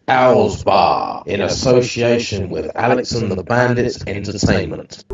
Owls Bar in association with Alex and the Bandits Entertainment.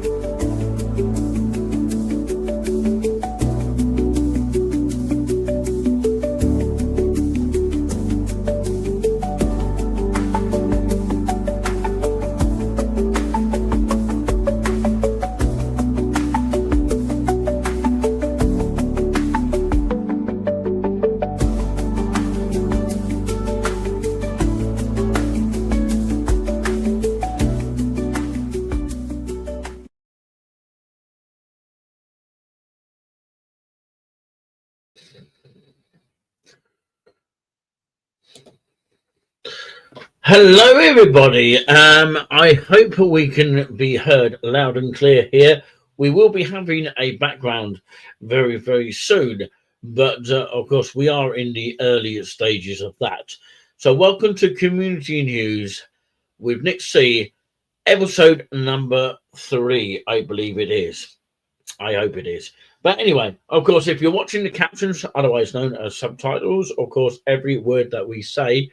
Hello everybody, I hope we can be heard loud and clear here. We will be having a background very soon, but of course we are in the early stages of that. So welcome to Community News with Nick C, episode number 3, I believe it is. I hope it is. But anyway, of course, if you're watching the captions, otherwise known as subtitles, of course, every word that we say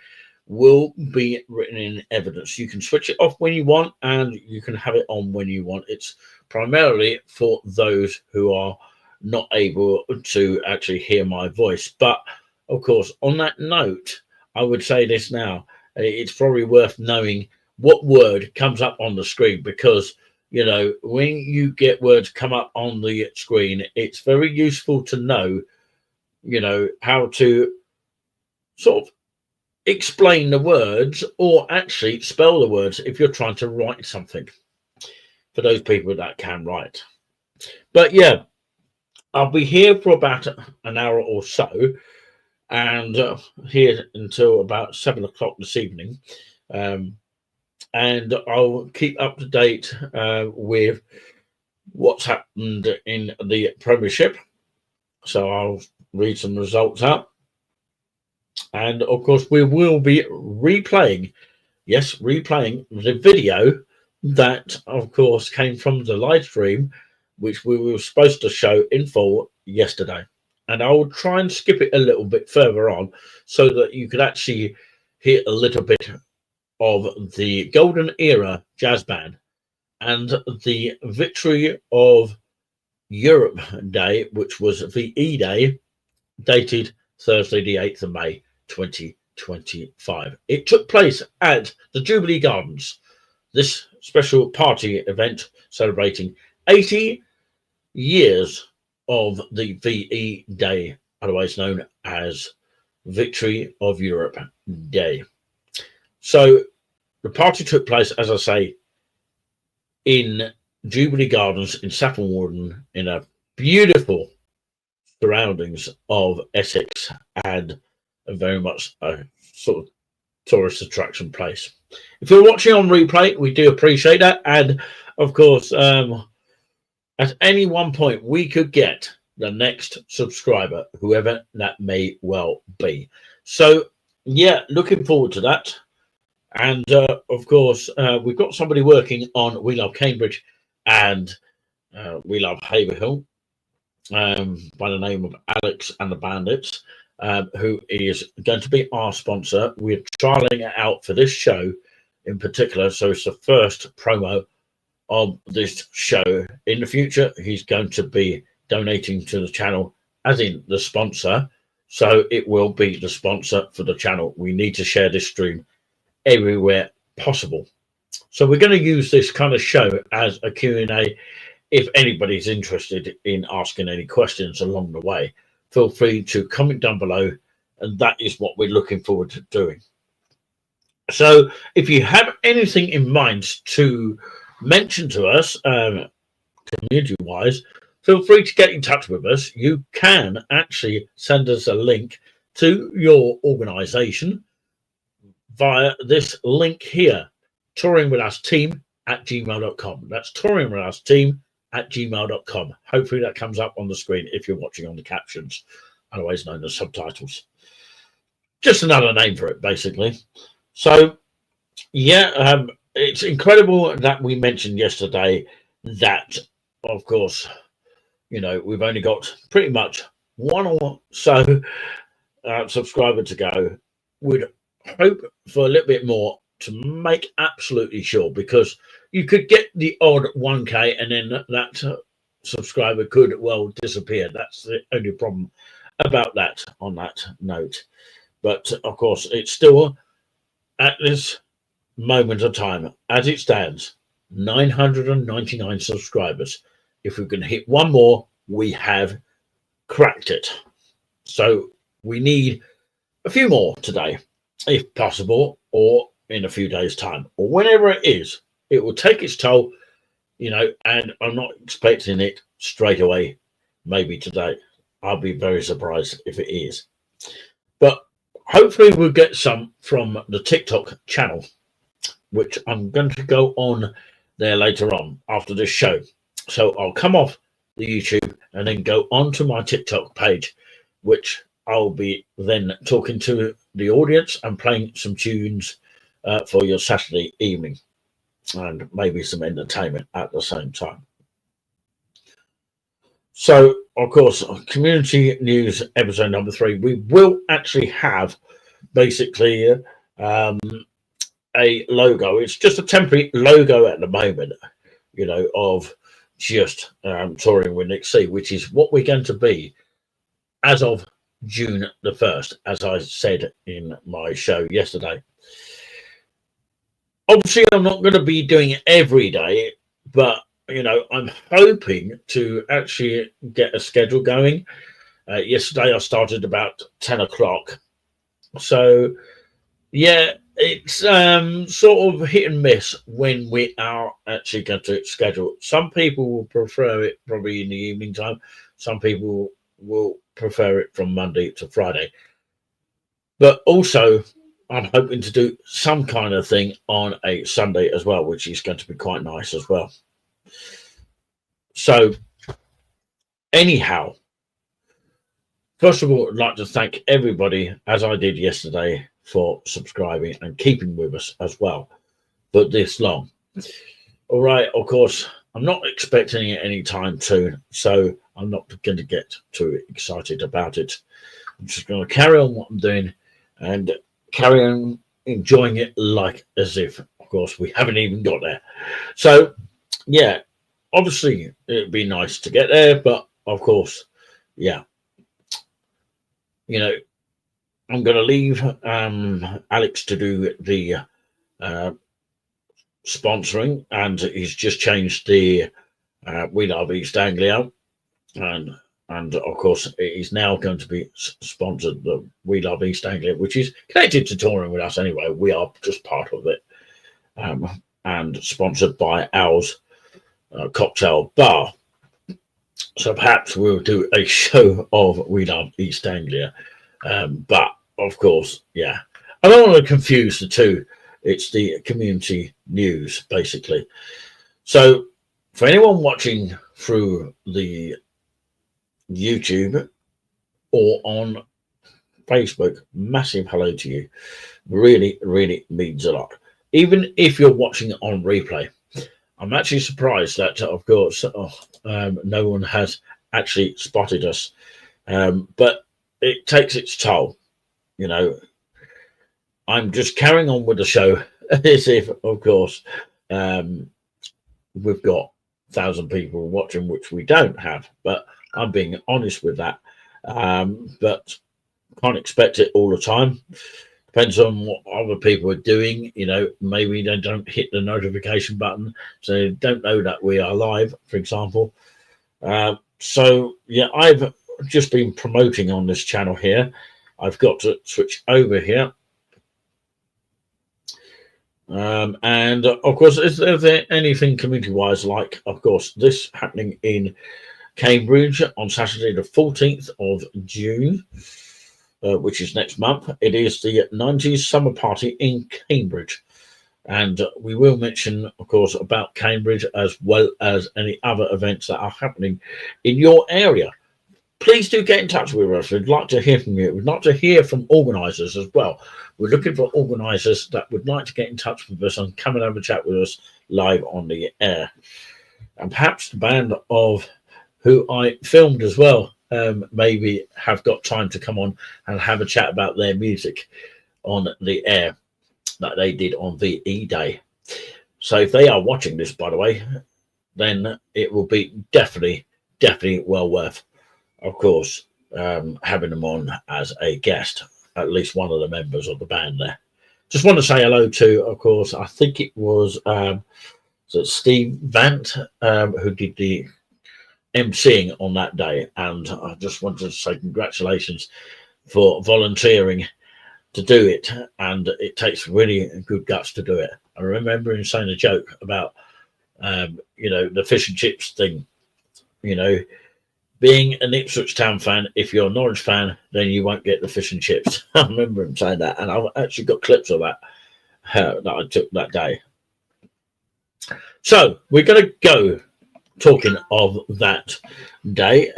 will be written in evidence. You can switch it off when you want and you can have it on when you want. It's primarily for those who are not able to actually hear my voice. But of course, on that note, I would say this now. It's probably worth knowing what word comes up on the screen, because you know, when you get words come up on the screen, it's very useful to know, you know, how to sort of explain the words or actually spell the words if you're trying to write something, for those people that can write. But yeah, I'll be here for about an hour or so, and here until about 7 o'clock this evening, and I'll keep up to date with what's happened in the Premiership. So I'll read some results out. And of course, we will be replaying the video that, of course, came from the live stream, which we were supposed to show in full yesterday. And I will try and skip it a little bit further on so that you could actually hear a little bit of the Golden Era Jazz Band and the Victory of Europe Day, which was VE Day, dated Thursday, the 8th of May, 2025. It took place at the Jubilee Gardens, this special party event celebrating 80 years of the VE Day, otherwise known as Victory of Europe Day. So the party took place, as I say, in Jubilee Gardens in Saffron Walden, in a beautiful surroundings of Essex, and a very much a sort of tourist attraction place. If you're watching on replay, we do appreciate that. And of course, at any one point, we could get the next subscriber, whoever that may well be. So yeah, looking forward to that. And of course, we've got somebody working on We Love Cambridge and We Love Haverhill, by the name of Alex and the Bandits, who is going to be our sponsor. We're trialing it out for this show in particular, so it's the first promo of this show. In the future, he's going to be donating to the channel as in the sponsor, so it will be the sponsor for the channel. We need to share this stream everywhere possible, so we're going to use this kind of show as a Q&A. If anybody's interested in asking any questions along the way, feel free to comment down below, and that is what we're looking forward to doing. So if you have anything in mind to mention to us, community-wise, feel free to get in touch with us. You can actually send us a link to your organization via this link here, touringwithousteam@gmail.com. That's touringwithousteam@gmail.com. Hopefully that comes up on the screen if you're watching on the captions, otherwise known as subtitles. Just another name for it, basically. So yeah, it's incredible that we mentioned yesterday that, of course, you know, we've only got pretty much one or so subscriber to go, with hope for a little bit more to make absolutely sure, because you could get the odd 1K and then that subscriber could well disappear. That's the only problem about that on that note. But of course, it's still at this moment of time, as it stands, 999 subscribers. If we can hit one more, we have cracked it. So we need a few more today, if possible, or in a few days' time, or whenever it is. It will take its toll, and I'm not expecting it straight away, maybe today. I'll be very surprised if it is. But hopefully we'll get some from the TikTok channel, which I'm going to go on there later on after this show. So I'll come off the YouTube and then go onto my TikTok page, which I'll be then talking to the audience and playing some tunes for your Saturday evening, and maybe some entertainment at the same time. So, of course, community news episode number 3, we will actually have basically a logo. It's just a temporary logo at the moment, of just touring with Nick C, which is what we're going to be as of June the 1st, as I said in my show yesterday. Obviously, I'm not going to be doing it every day, but I'm hoping to actually get a schedule going. Yesterday, I started about 10 o'clock. So, yeah, it's sort of hit and miss when we are actually going to schedule. Some people will prefer it probably in the evening time. Some people will prefer it from Monday to Friday. But also, I'm hoping to do some kind of thing on a Sunday as well, which is going to be quite nice as well. So, anyhow, first of all, I'd like to thank everybody, as I did yesterday, for subscribing and keeping with us as well for this long. All right, of course, I'm not expecting it anytime soon, so I'm not going to get too excited about it. I'm just going to carry on what I'm doing and carry on enjoying it like as if, of course, we haven't even got there. So, yeah, obviously, it'd be nice to get there, but of course, yeah, I'm going to leave Alex to do the sponsoring, and he's just changed the We Love East Anglia, and of course it is now going to be sponsored the We Love East Anglia, which is connected to touring with us anyway. We are just part of it, and sponsored by Owl's Cocktail Bar. So perhaps we'll do a show of We Love East Anglia, but of course, yeah, I don't want to confuse the two. It's the community news, basically. So for anyone watching through the YouTube or on Facebook, massive hello to you. Really, really means a lot. Even if you're watching on replay, I'm actually surprised that, of course, no one has actually spotted us. But it takes its toll. I'm just carrying on with the show as if, of course, we've got 1,000 people watching, which we don't have. But I'm being honest with that. But can't expect it all the time. Depends on what other people are doing. Maybe they don't hit the notification button, so they don't know that we are live, for example. So, yeah, I've just been promoting on this channel here. I've got to switch over here. And of course, is there anything community-wise, like, of course, this happening in Cambridge on Saturday the 14th of June, which is next month. It is the 90s summer party in Cambridge. And we will mention, of course, about Cambridge as well as any other events that are happening in your area. Please do get in touch with us. We'd like to hear from you. We'd like to hear from organisers as well. We're looking for organisers that would like to get in touch with us and come and have a chat with us live on the air. And perhaps the band of who I filmed as well maybe have got time to come on and have a chat about their music. on the air that they did on VE Day. So if they are watching this, by the way, then it will be definitely well worth, of course, having them on as a guest, at least one of the members of the band there. Just want to say hello to, of course, I think it was Steve Vant who did the emceeing on that day, and I just wanted to say congratulations for volunteering to do it, and it takes really good guts to do it. I remember him saying a joke about the fish and chips thing, being an Ipswich Town fan, if you're a Norwich fan, then you won't get the fish and chips. I remember him saying that, and I've actually got clips of that that I took that day. So we're going to go talking of that day.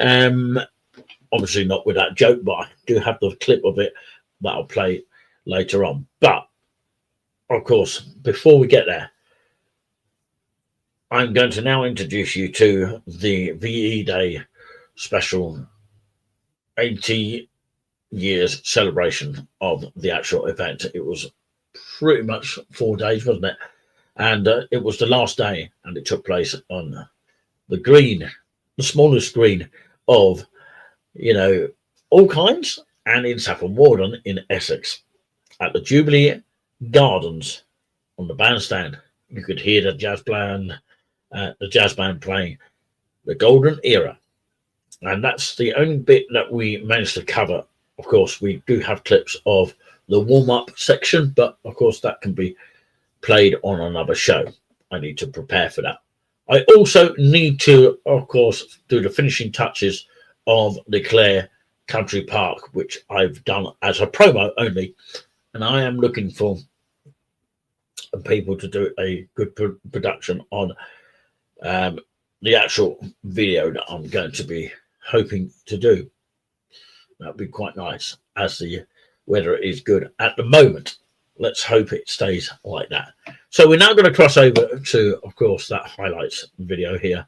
Obviously not with that joke, but I do have the clip of it that I'll play later on. But of course, before we get there, I'm going to now introduce you to the VE Day special 80 years celebration of the actual event. It was pretty much 4 days, wasn't it? And it was the last day, and it took place on the green, the smallest green of, all kinds, and in Saffron Walden in Essex, at the Jubilee Gardens on the bandstand. You could hear the jazz band playing the Golden Era. And that's the only bit that we managed to cover. Of course, we do have clips of the warm-up section, but of course that can be played on another show. I need to prepare for that. I also need to, of course, do the finishing touches of the Clare Country Park, which I've done as a promo only. And I am looking for people to do a good production on the actual video that I'm going to be hoping to do. That'd be quite nice, as the weather is good at the moment. Let's hope it stays like that. So we're now going to cross over to, of course, that highlights video here,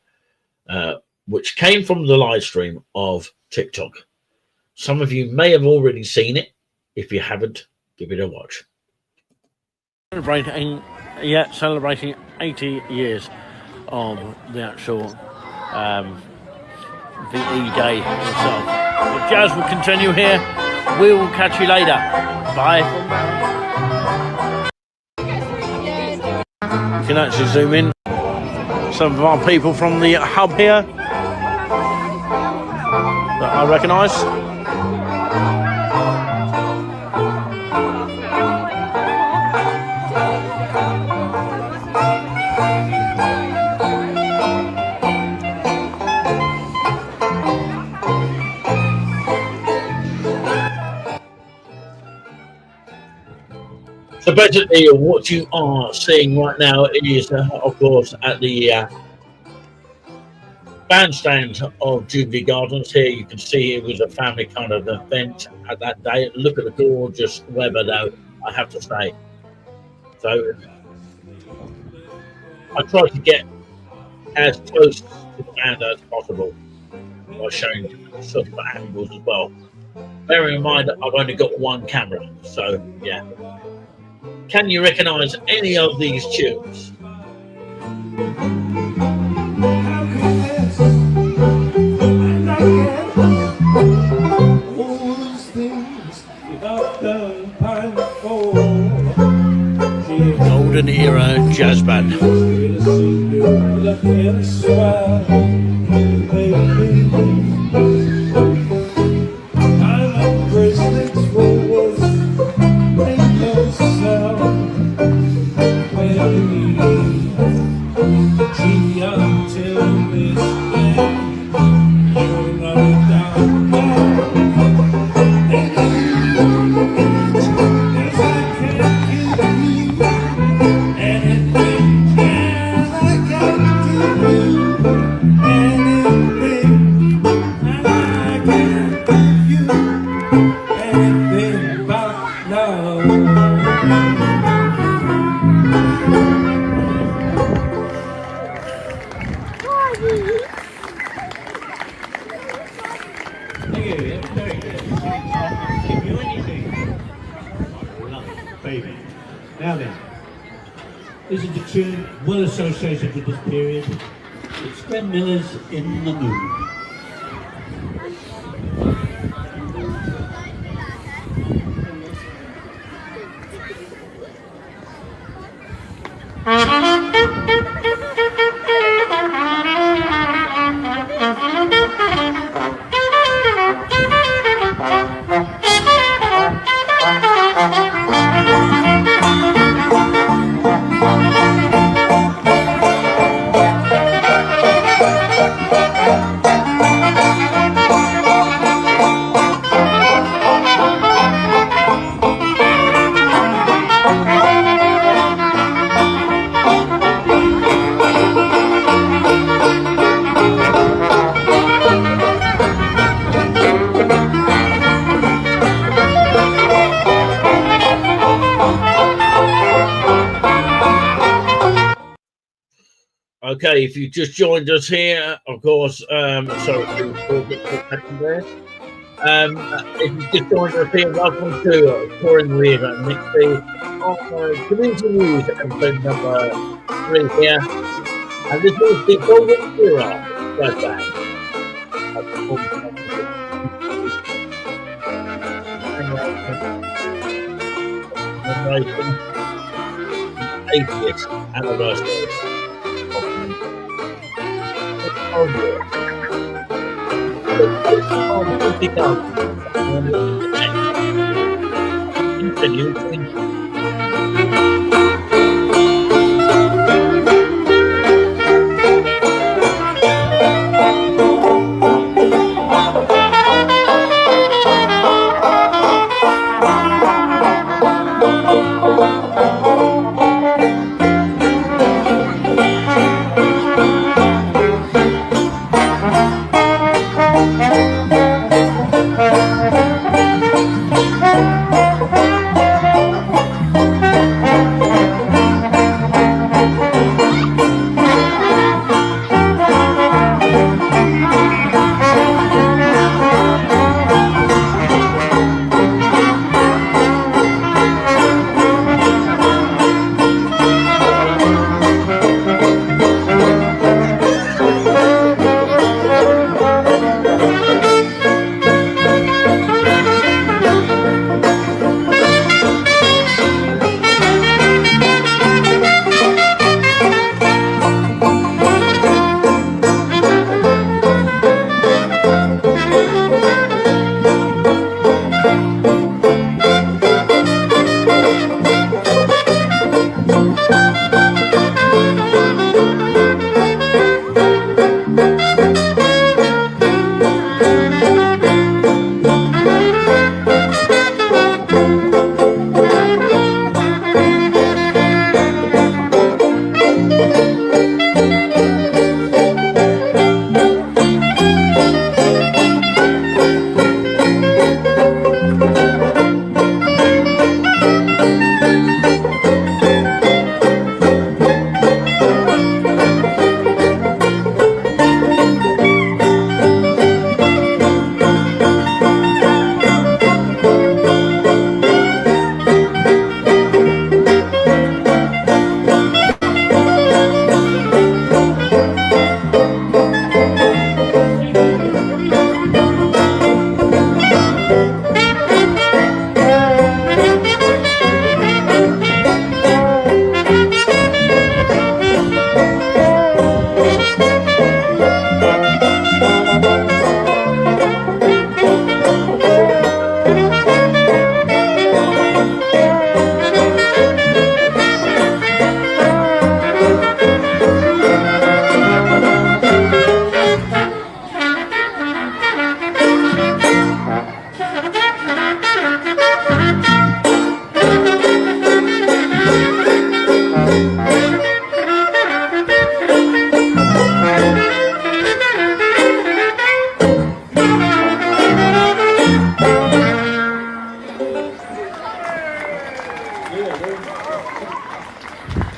which came from the live stream of TikTok. Some of you may have already seen it. If you haven't, give it a watch. Celebrating 80 years of the actual VE Day itself. The jazz will continue here. We will catch you later. Bye for now. You can actually zoom in some of our people from the hub here that I recognise. So basically what you are seeing right now is, of course, at the bandstand of Jubilee Gardens. Here you can see it was a family kind of event at that day. Look at the gorgeous weather, though, I have to say. So I tried to get as close to the band as possible by showing different sort of angles as well. Bearing in mind that I've only got one camera, so yeah. Can you recognise any of these tunes? Golden Era Jazz Band. Engraving. Now then, this is a tune well associated with this period. It's Glenn Miller's In the Mood. Okay, if you just joined us here, of course, sorry for a bit there. If you just joined us here, welcome to Touring with Nick B on Community News episode number 3 here. And this is the Golden Era flashback. The 80th anniversary.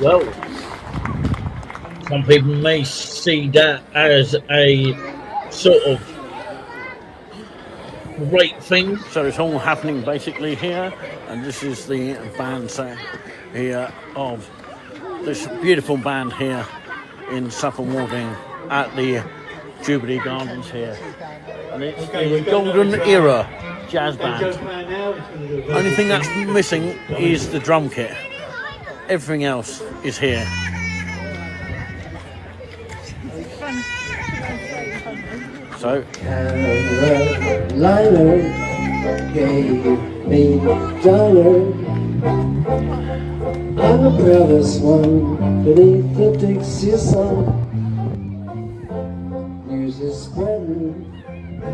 Well, some people may see that as a sort of great things. So it's all happening basically here, and this is the band set here of this beautiful band here in Suffolk Walding at the Jubilee Gardens here, and it's the Golden Era Jazz Band. Only thing that's missing is the drum kit. Everything else is here. So Carolina gave me diner. I'm the proudest one beneath the Dixie sun. Music spreading.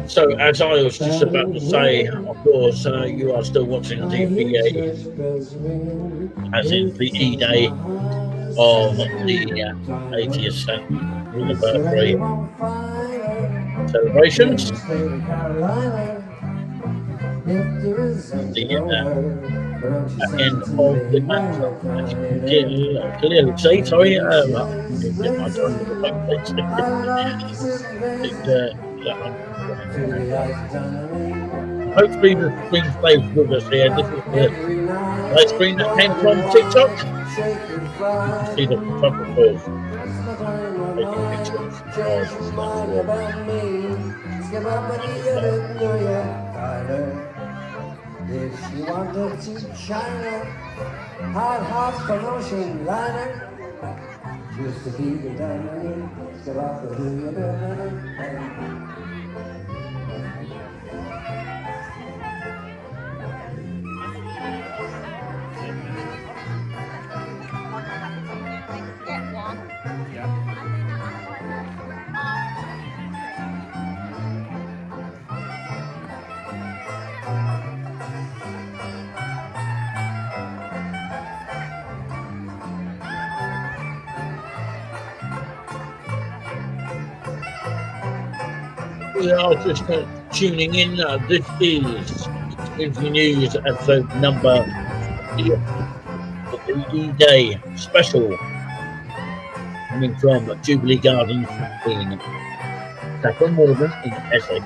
So, as I was just about to say, of course, you are still watching the EA, as in the E-Day of the 80th anniversary celebrations. The end of the match, as you can clearly see. Sorry, hopefully the screen stays with us here. This is the live screen that came from TikTok. See the photographers taking pictures if she wanted to China, hot promotion liner, just to keep it down, get off the hood. We are just tuning in. This is Interview News episode number of the E-Day special, coming from Jubilee Gardens in Suffolk Walding in Essex.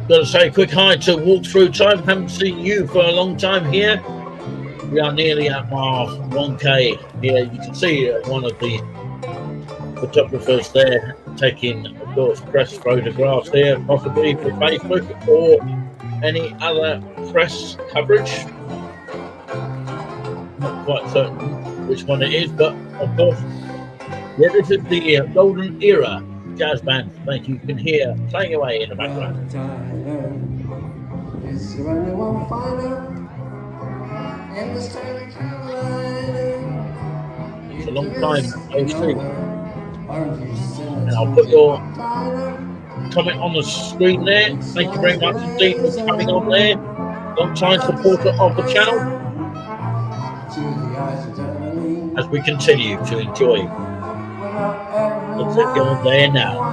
Got to say a quick hi to Walk Through Time. Haven't seen you for a long time here. We are nearly at our 1K here. You can see one of the photographers there taking, of course, press photographs here, possibly for Facebook or any other press coverage. Not quite certain which one it is, but of course, yeah, this is the Golden Era Jazz Band that you can hear playing away in the background. Is there anyone finer in the state of Carolina? It's a long time no see. And I'll put your comment on the screen there. Thank you very much indeed for coming on there. Long time supporter of the channel. As we continue to enjoy. Let's get on there now.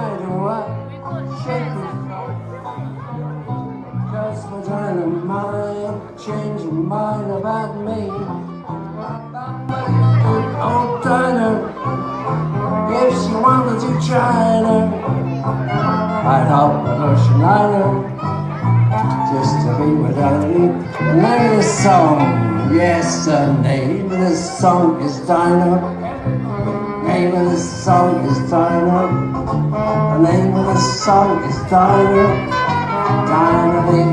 Change your mind about me. Oh, Dinah, if she wanted to China, I'd help her, Schneider. just to be with only. The name of the song, yes, the name of the song is Dinah. The name of the song is Dinah. The name of the song is Dinah. Dinah Lee.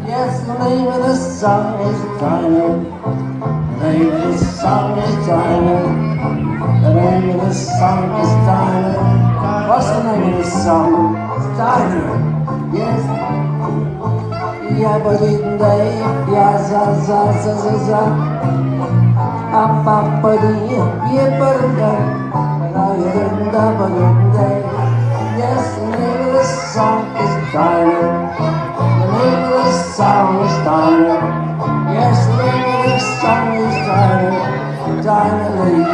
Yes, the name of the song is Dinah. The name of the song is Dinah. The name of the song is Dinah. What's the name of the song? It's Dinah. Yes. Yeah, but it day, yeah, za za za za za. Up up, but yeah, but yes, the name of the song is Dinah. The name of the song is Dinah. Yes, the name of the song is Dinah. Dinah Lee.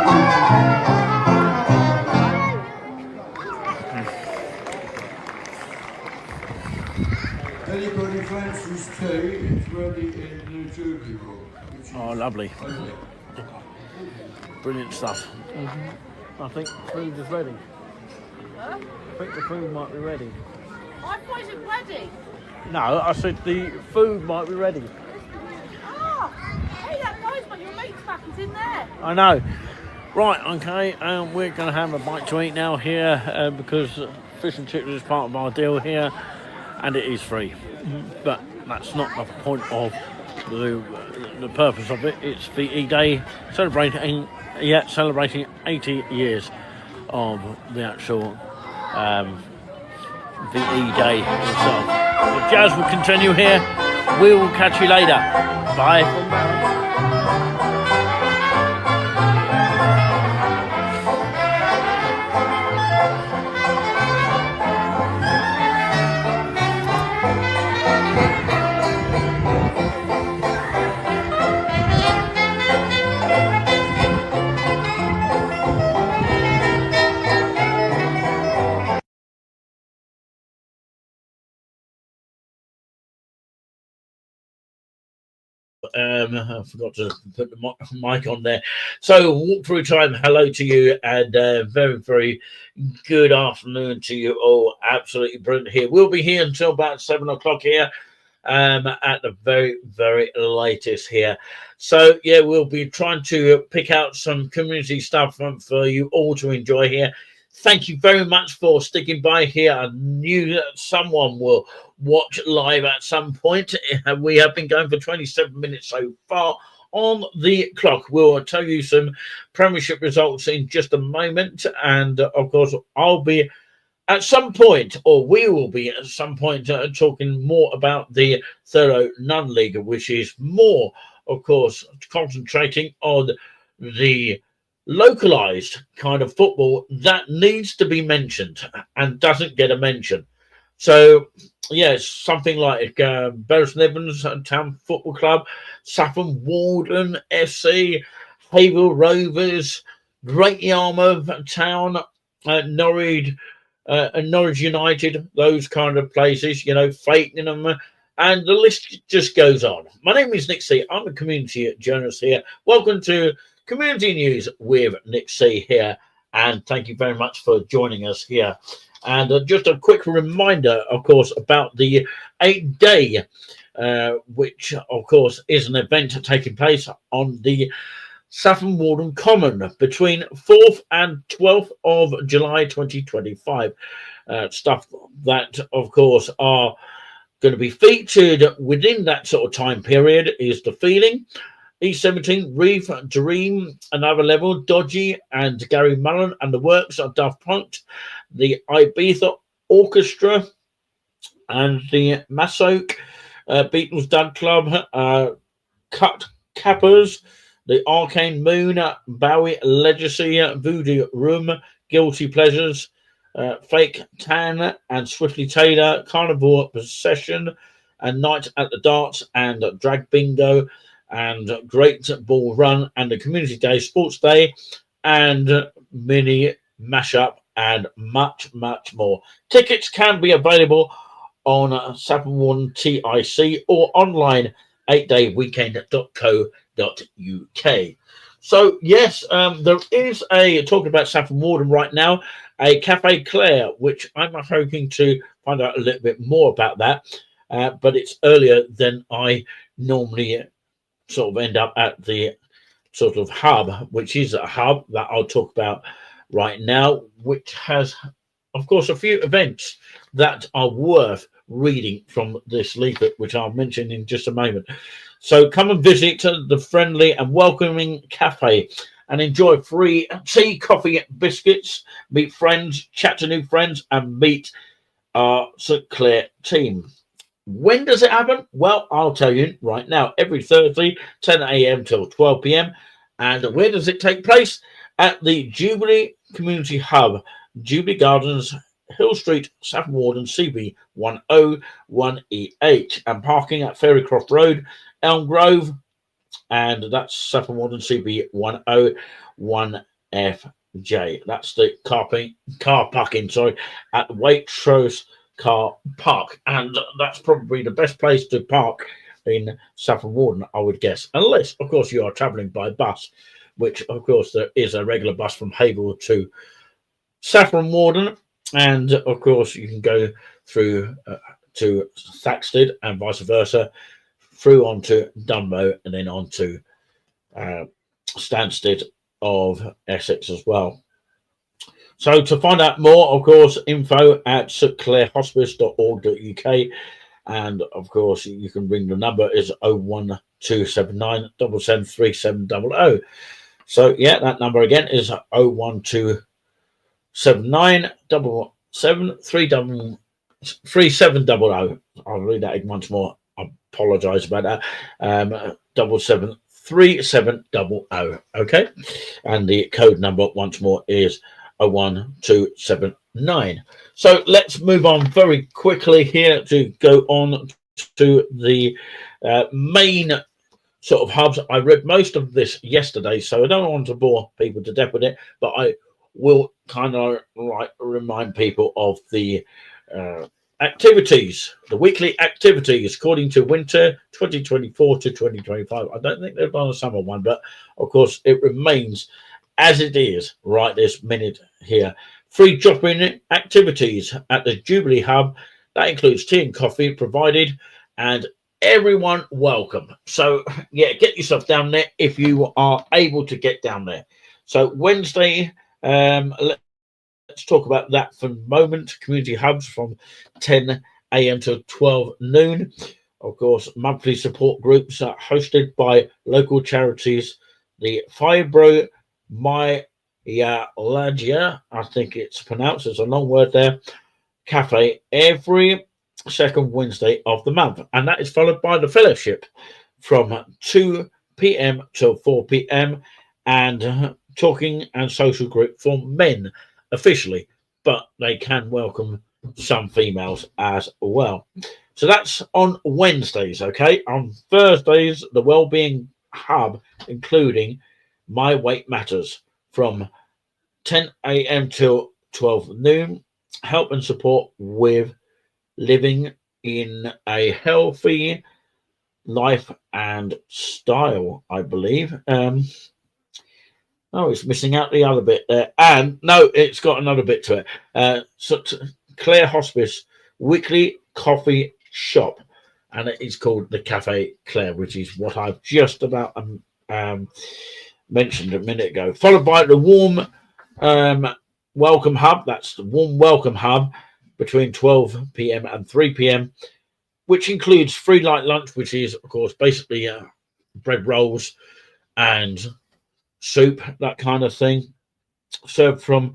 Anybody fancies tea? It's ready in New Jubilee Room. Oh, lovely. Brilliant stuff. I think food is ready. Huh? I think the food might be ready. I thought it was ready. No, I said the food might be ready. Ah, hey, that guy's got your mate's back. He's in there. I know. Right, okay, we're going to have a bite to eat now here because fish and chips is part of our deal here and it is free. But that's not the point of the purpose of it. It's VE Day celebrating 80 years of the actual VE Day itself. The jazz will continue here. We will catch you later. Bye. I forgot to put the mic on there. So, walk through time. Hello to you, and very, very good afternoon to you all. Absolutely brilliant here. We'll be here until about 7 o'clock here, at the very, very latest here. So, yeah, we'll be trying to pick out some community stuff for you all to enjoy here. Thank you very much for sticking by here. I knew that someone will watch live at some point. We have been going for 27 minutes so far on the clock. We'll tell you some Premiership results in just a moment. And, of course, I'll be at some point, or we will be at some point, talking more about the Thurlow Nunn League, which is more, of course, concentrating on the localized kind of football that needs to be mentioned and doesn't get a mention. So, yes, something like Bury Evans Town Football Club, Saffron Walden FC, Hayville Rovers, Great Yarmouth Town, Norwich United, those kind of places, you know, Fakenham, and the list just goes on. My name is Nick C. I'm a community journalist here. Welcome to Community News with Nick C here, and thank you very much for joining us here. And just a quick reminder, of course, about the 8-day, which, of course, is an event taking place on the Saffron Walden Common between 4th and 12th of July 2025. Stuff that, of course, are going to be featured within that sort of time period is The Feeling, E17, Reef, Dream, Another Level, Dodgy, and Gary Mullen and the Works of Daft Punk, the Ibiza Orchestra, and the Masoke, Beatles Dub Club, Cut Cappers, the Arcane Moon, Bowie Legacy, Voodoo Room, Guilty Pleasures, Fake Tan, and Swiftly Taylor, Carnival Procession, and Night at the Darts, and Drag Bingo, and Great Ball Run, and the Community Day, Sports Day, and Mini Mashup, and much, much more. Tickets can be available on Saffron Walden TIC or online 8dayweekend.co.uk. So, yes, there is talking about Saffron Walden right now, a Cafe Claire, which I'm hoping to find out a little bit more about that. but it's earlier than I normally sort of end up at the sort of hub, which is a hub that I'll talk about right now, which has, of course, a few events that are worth reading from this leaflet, which I'll mention in just a moment. So come and visit the friendly and welcoming cafe and enjoy free tea, coffee, biscuits, meet friends, chat to new friends, and meet our St. Clair team. When does it happen? Well, I'll tell you right now. Every Thursday, 10 a.m. till 12 p.m. And where does it take place? At the Jubilee Community Hub, Jubilee Gardens, Hill Street, Saffron Walden, CB 101EH, and parking at Ferrycroft Road, Elm Grove, and that's Saffron Walden, CB 101FJ. That's the car parking, at Waitrose Car Park, and that's probably the best place to park in Saffron Walden, I would guess, unless, of course, you are travelling by bus, which, of course, there is a regular bus from Haverhill to Saffron Walden, and, of course, you can go through to Thaxted and vice versa, through onto Dunmow, and then on to Stansted of Essex as well. So to find out more, of course, info at stclairhospice.org.uk, and of course you can ring. The number is 01279 773700. So yeah, that number again is 01279 773700. I'll read that once more. I apologise about that. 773700. Okay, and the code number once more is 01279. So let's move on very quickly here to go on to the main sort of hubs. I read most of this yesterday, so I don't want to bore people to death with it, but I will kind of remind people of the activities, the weekly activities according to winter 2024 to 2025. I don't think they've done a summer one, but of course it remains as it is right this minute here. Free drop-in activities at the Jubilee Hub. That includes tea and coffee provided, and everyone welcome. So yeah, get yourself down there if you are able to get down there. So Wednesday, let's talk about that for a moment. Community hubs from 10 a.m. to 12 noon. Of course, monthly support groups are hosted by local charities. The Fibromyalgia, I think it's pronounced, there's a long word there, cafe every second Wednesday of the month. And that is followed by the fellowship from 2 p.m. till 4 p.m. and talking and social group for men officially, but they can welcome some females as well. So that's on Wednesdays. Okay, on Thursdays, the Wellbeing Hub, including My Weight Matters, from 10 a.m. till 12 noon. Help and support with living in a healthy life and style, I believe. Oh, it's missing out the other bit there. And no, it's got another bit to it. So Clare Hospice weekly coffee shop, and it is called the Cafe Clare, which is what I've just about mentioned a minute ago. Followed by the Warm Welcome Hub. That's the Warm Welcome Hub between 12 p.m. and 3 p.m., which includes free light lunch, which is, of course, basically bread rolls and soup, that kind of thing, served from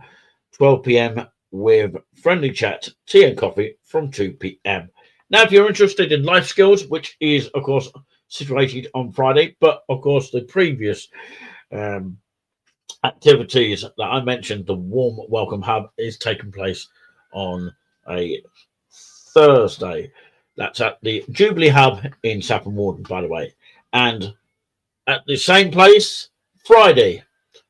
12 p.m. with friendly chat, tea and coffee from 2 p.m. Now, if you're interested in life skills, which is, of course, situated on Friday, but, of course, the previous activities that I mentioned, the Warm Welcome Hub, is taking place on a Thursday. That's at the Jubilee Hub in Saffron Walden, by the way. And at the same place, Friday,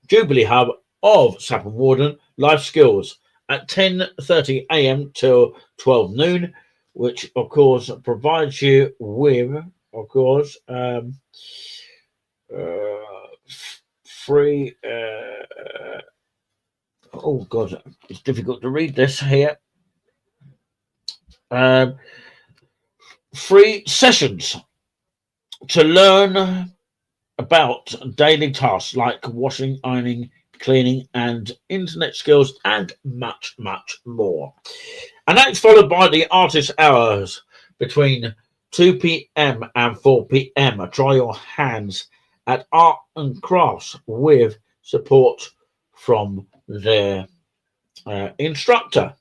Jubilee Hub of Saffron Walden, life skills at 10:30 a.m. till 12 noon, which, of course, provides you with, of course, free. Oh God, it's difficult to read this here. free sessions to learn about daily tasks like washing, ironing, cleaning, and internet skills, and much, much more. And that's followed by the artist hours between 2 p.m. and 4 p.m. Try your hands at art and crafts with support from their instructor.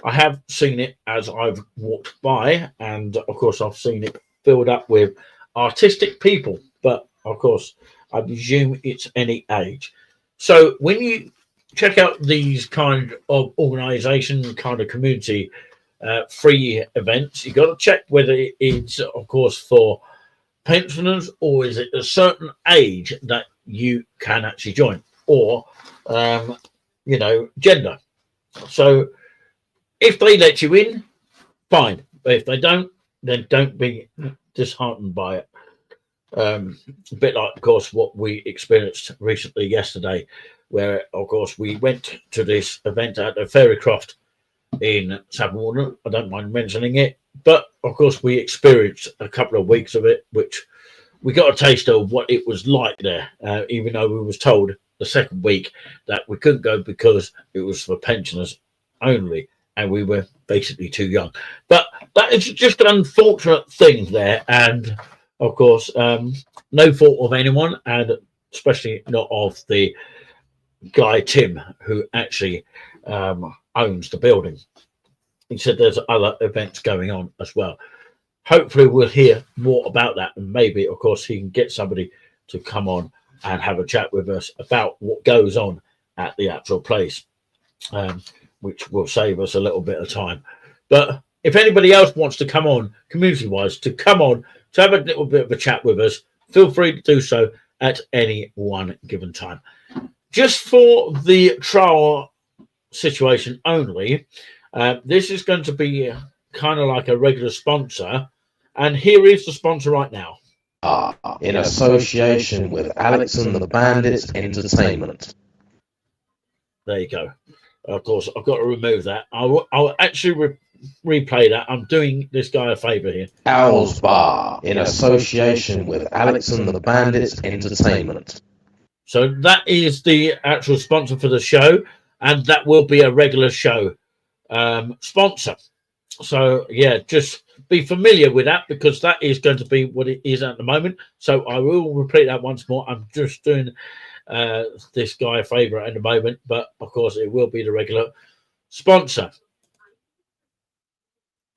I have seen it as I've walked by, and of course I've seen it filled up with artistic people, but of course I presume it's any age. So when you check out these kind of organization, kind of community free events, you got to check whether it's of course for pensioners, or is it a certain age that you can actually join, or gender. So if they let you in, fine. But if they don't, then don't be disheartened by it. A bit like, of course, what we experienced recently yesterday, where, of course, we went to this event at the Fairycroft in Savile Row. I don't mind mentioning it. But, of course, we experienced a couple of weeks of it, which we got a taste of what it was like there, even though we was told the second week that we couldn't go because it was for pensioners only, and we were basically too young. But that is just an unfortunate thing there, and of course no fault of anyone, and especially not of the guy Tim, who actually owns the building. He said there's other events going on as well. Hopefully we'll hear more about that, and maybe of course he can get somebody to come on and have a chat with us about what goes on at the actual place, which will save us a little bit of time. But if anybody else wants to come on, community-wise, to come on to have a little bit of a chat with us, feel free to do so at any one given time. Just for the trial situation only, this is going to be kind of like a regular sponsor, and here is the sponsor right now. In association with Alex and the Bandits Entertainment. There you go. Of course, I've got to remove that. I'll actually replay that. I'm doing this guy a favor here. Owls Bar, in association with Alex and the Bandits Entertainment. So that is the actual sponsor for the show, and that will be a regular show sponsor. So yeah, just be familiar with that, because that is going to be what it is at the moment. So I will repeat that once more. I'm just doing this guy a favor at the moment, but of course it will be the regular sponsor.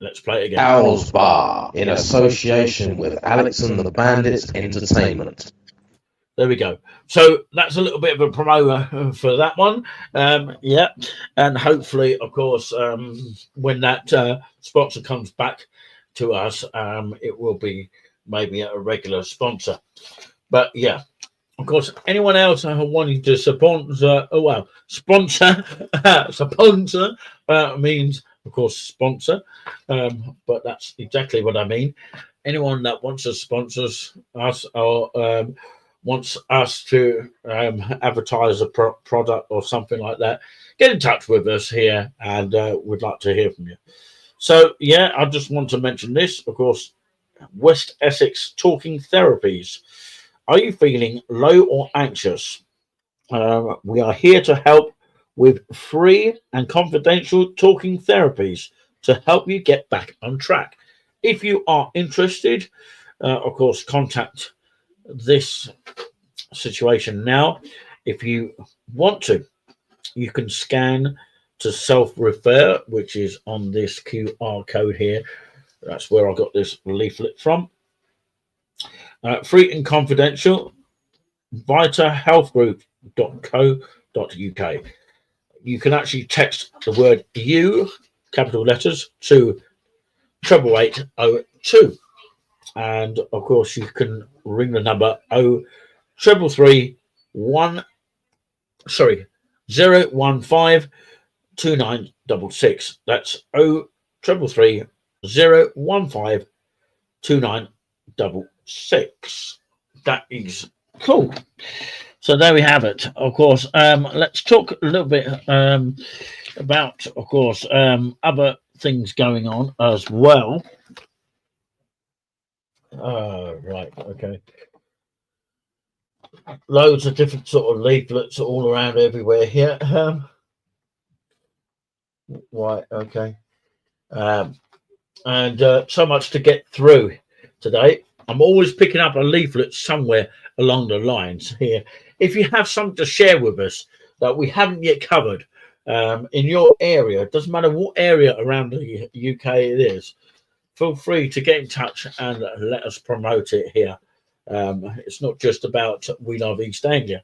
Let's play it again. Owls Bar, in association with Alex and the Bandits Entertainment. There we go. So that's a little bit of a promo for that one. Yeah. And hopefully, of course, when that sponsor comes back to us, it will be maybe a regular sponsor. But yeah, of course, anyone else wanting to sponsor, sponsor means, of course, sponsor. But that's exactly what I mean. Anyone that wants to sponsor us, or wants us to advertise a product or something like that, get in touch with us here, and we'd like to hear from you. So yeah, I just want to mention this, of course, West Essex Talking Therapies. Are you feeling low or anxious? We are here to help with free and confidential talking therapies to help you get back on track. If you are interested, of course, contact this situation now. If you want to, you can scan to self-refer, which is on this QR code here. That's where I got this leaflet from. Free and confidential, vitahealthgroup.co.uk. You can actually text the word "you," capital letters, to 88802. And of course, you can ring the number 015 2966. That's 015 2966. That is cool. So there we have it. Of course, let's talk a little bit about, of course, other things going on as well. Oh, right. Okay. Loads of different sort of leaflets all around everywhere here. Right. Okay. And so much to get through today. I'm always picking up a leaflet somewhere along the lines here. If you have something to share with us that we haven't yet covered in your area, it doesn't matter what area around the UK it is, feel free to get in touch and let us promote it here. It's not just about We Love East Anglia,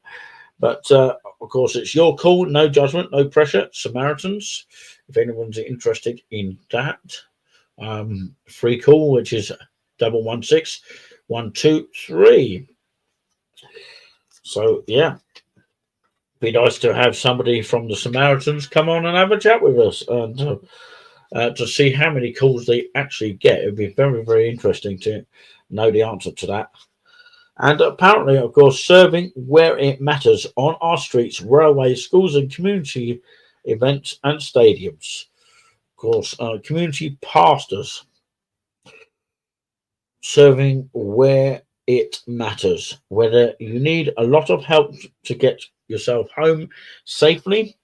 but of course it's your call, no judgment, no pressure. Samaritans, if anyone's interested in that. Free call, which is 116 123. So yeah, be nice to have somebody from the Samaritans come on and have a chat with us and to see how many calls they actually get. It'd be very, very interesting to know the answer to that. And apparently, of course, serving where it matters on our streets, railways, schools, and community events and stadiums. Of course, community pastors serving where it matters, whether you need a lot of help to get yourself home safely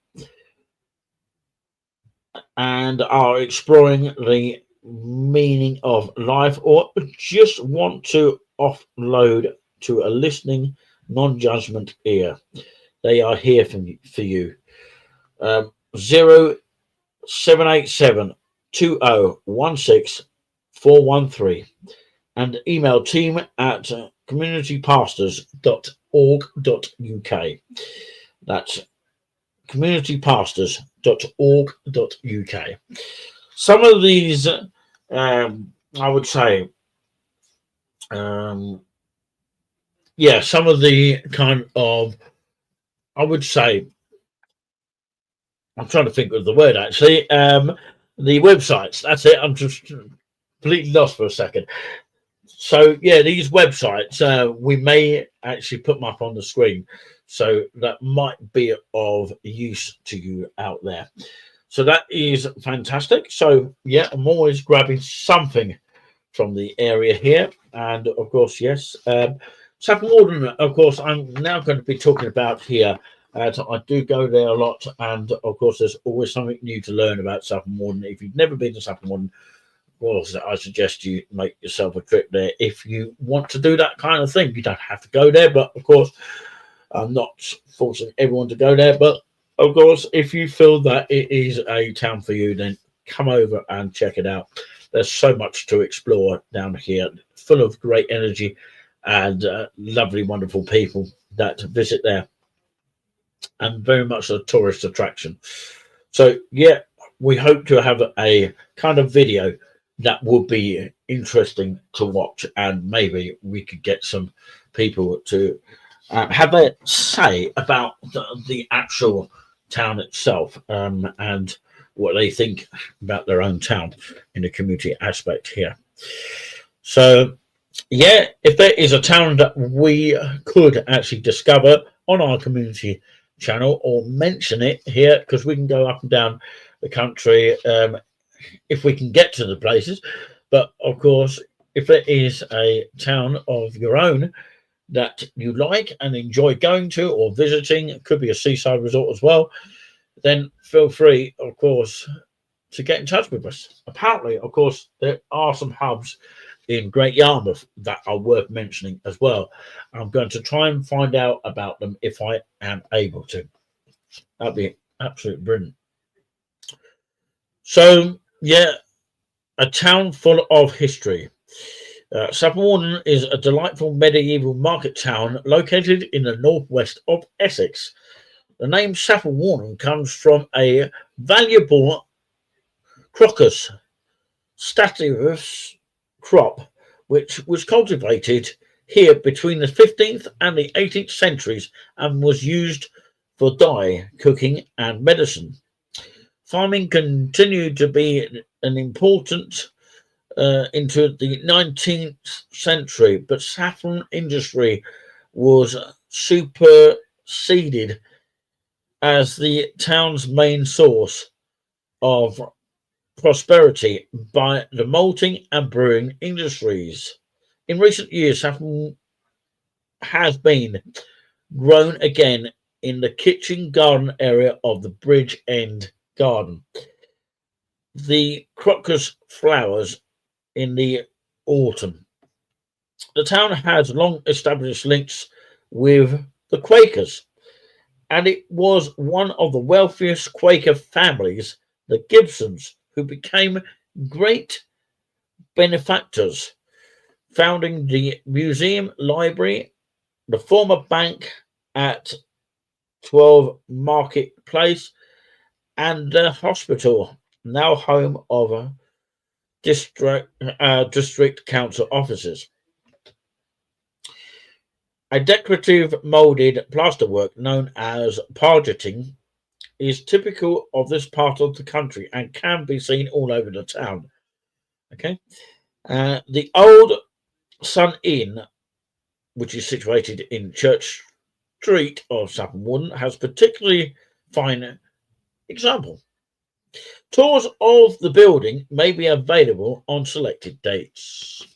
and are exploring the meaning of life, or just want to offload to a listening, non-judgment ear. They are here for you. 0787 2016 413 and email team at communitypastors.org.uk. That's communitypastors.org.uk. Some of these, I would say, yeah, some of the kind of, I would say, I'm trying to think of the word actually, the websites, that's it, I'm just completely lost for a second. So yeah, these websites, we may actually put them up on the screen, so that might be of use to you out there. So that is fantastic. So yeah, I'm always grabbing something from the area here, and of course, yes, Saffron Walden, of course, I'm now going to be talking about here. I do go there a lot, and of course, there's always something new to learn about Saffron Walden. If you've never been to Saffron Walden, well, I suggest you make yourself a trip there. If you want to do that kind of thing, you don't have to go there, but of course, I'm not forcing everyone to go there. But of course, if you feel that it is a town for you, then come over and check it out. There's so much to explore down here, full of great energy and lovely, wonderful people that visit there, and very much a tourist attraction. So yeah, we hope to have a kind of video that would be interesting to watch, and maybe we could get some people to have a say about the actual town itself, and what they think about their own town in the community aspect here. So yeah, if there is a town that we could actually discover on our community channel, or mention it here, because we can go up and down the country if we can get to the places. But of course, if there is a town of your own that you like and enjoy going to or visiting, it could be a seaside resort as well, then feel free, of course, to get in touch with us. Apparently, of course, there are some hubs in Great Yarmouth that are worth mentioning as well. I'm going to try and find out about them if I am able to. That'd be absolutely brilliant. So yeah, a town full of history. Saffron Walden is a delightful medieval market town located in the northwest of Essex. The name Saffron Walden comes from a valuable Crocus stativarus crop, which was cultivated here between the 15th and the 18th centuries and was used for dye, cooking, and medicine. Farming continued to be an important into the 19th century, but saffron industry was superseded as the town's main source of prosperity by the malting and brewing industries. In recent years, Saffron has been grown again in the kitchen garden area of the Bridge End Garden. The crocus flowers in the autumn. The town has long established links with the Quakers, and it was one of the wealthiest Quaker families, the Gibsons, who became great benefactors, founding the museum, library, the former bank at 12 Market Place, and the hospital, now home of district council offices. A decorative moulded plasterwork known as pargeting is typical of this part of the country and can be seen all over the town. Okay, the Old Sun Inn, which is situated in Church Street of Saffron Walden, has particularly fine example. Tours of the building may be available on selected dates.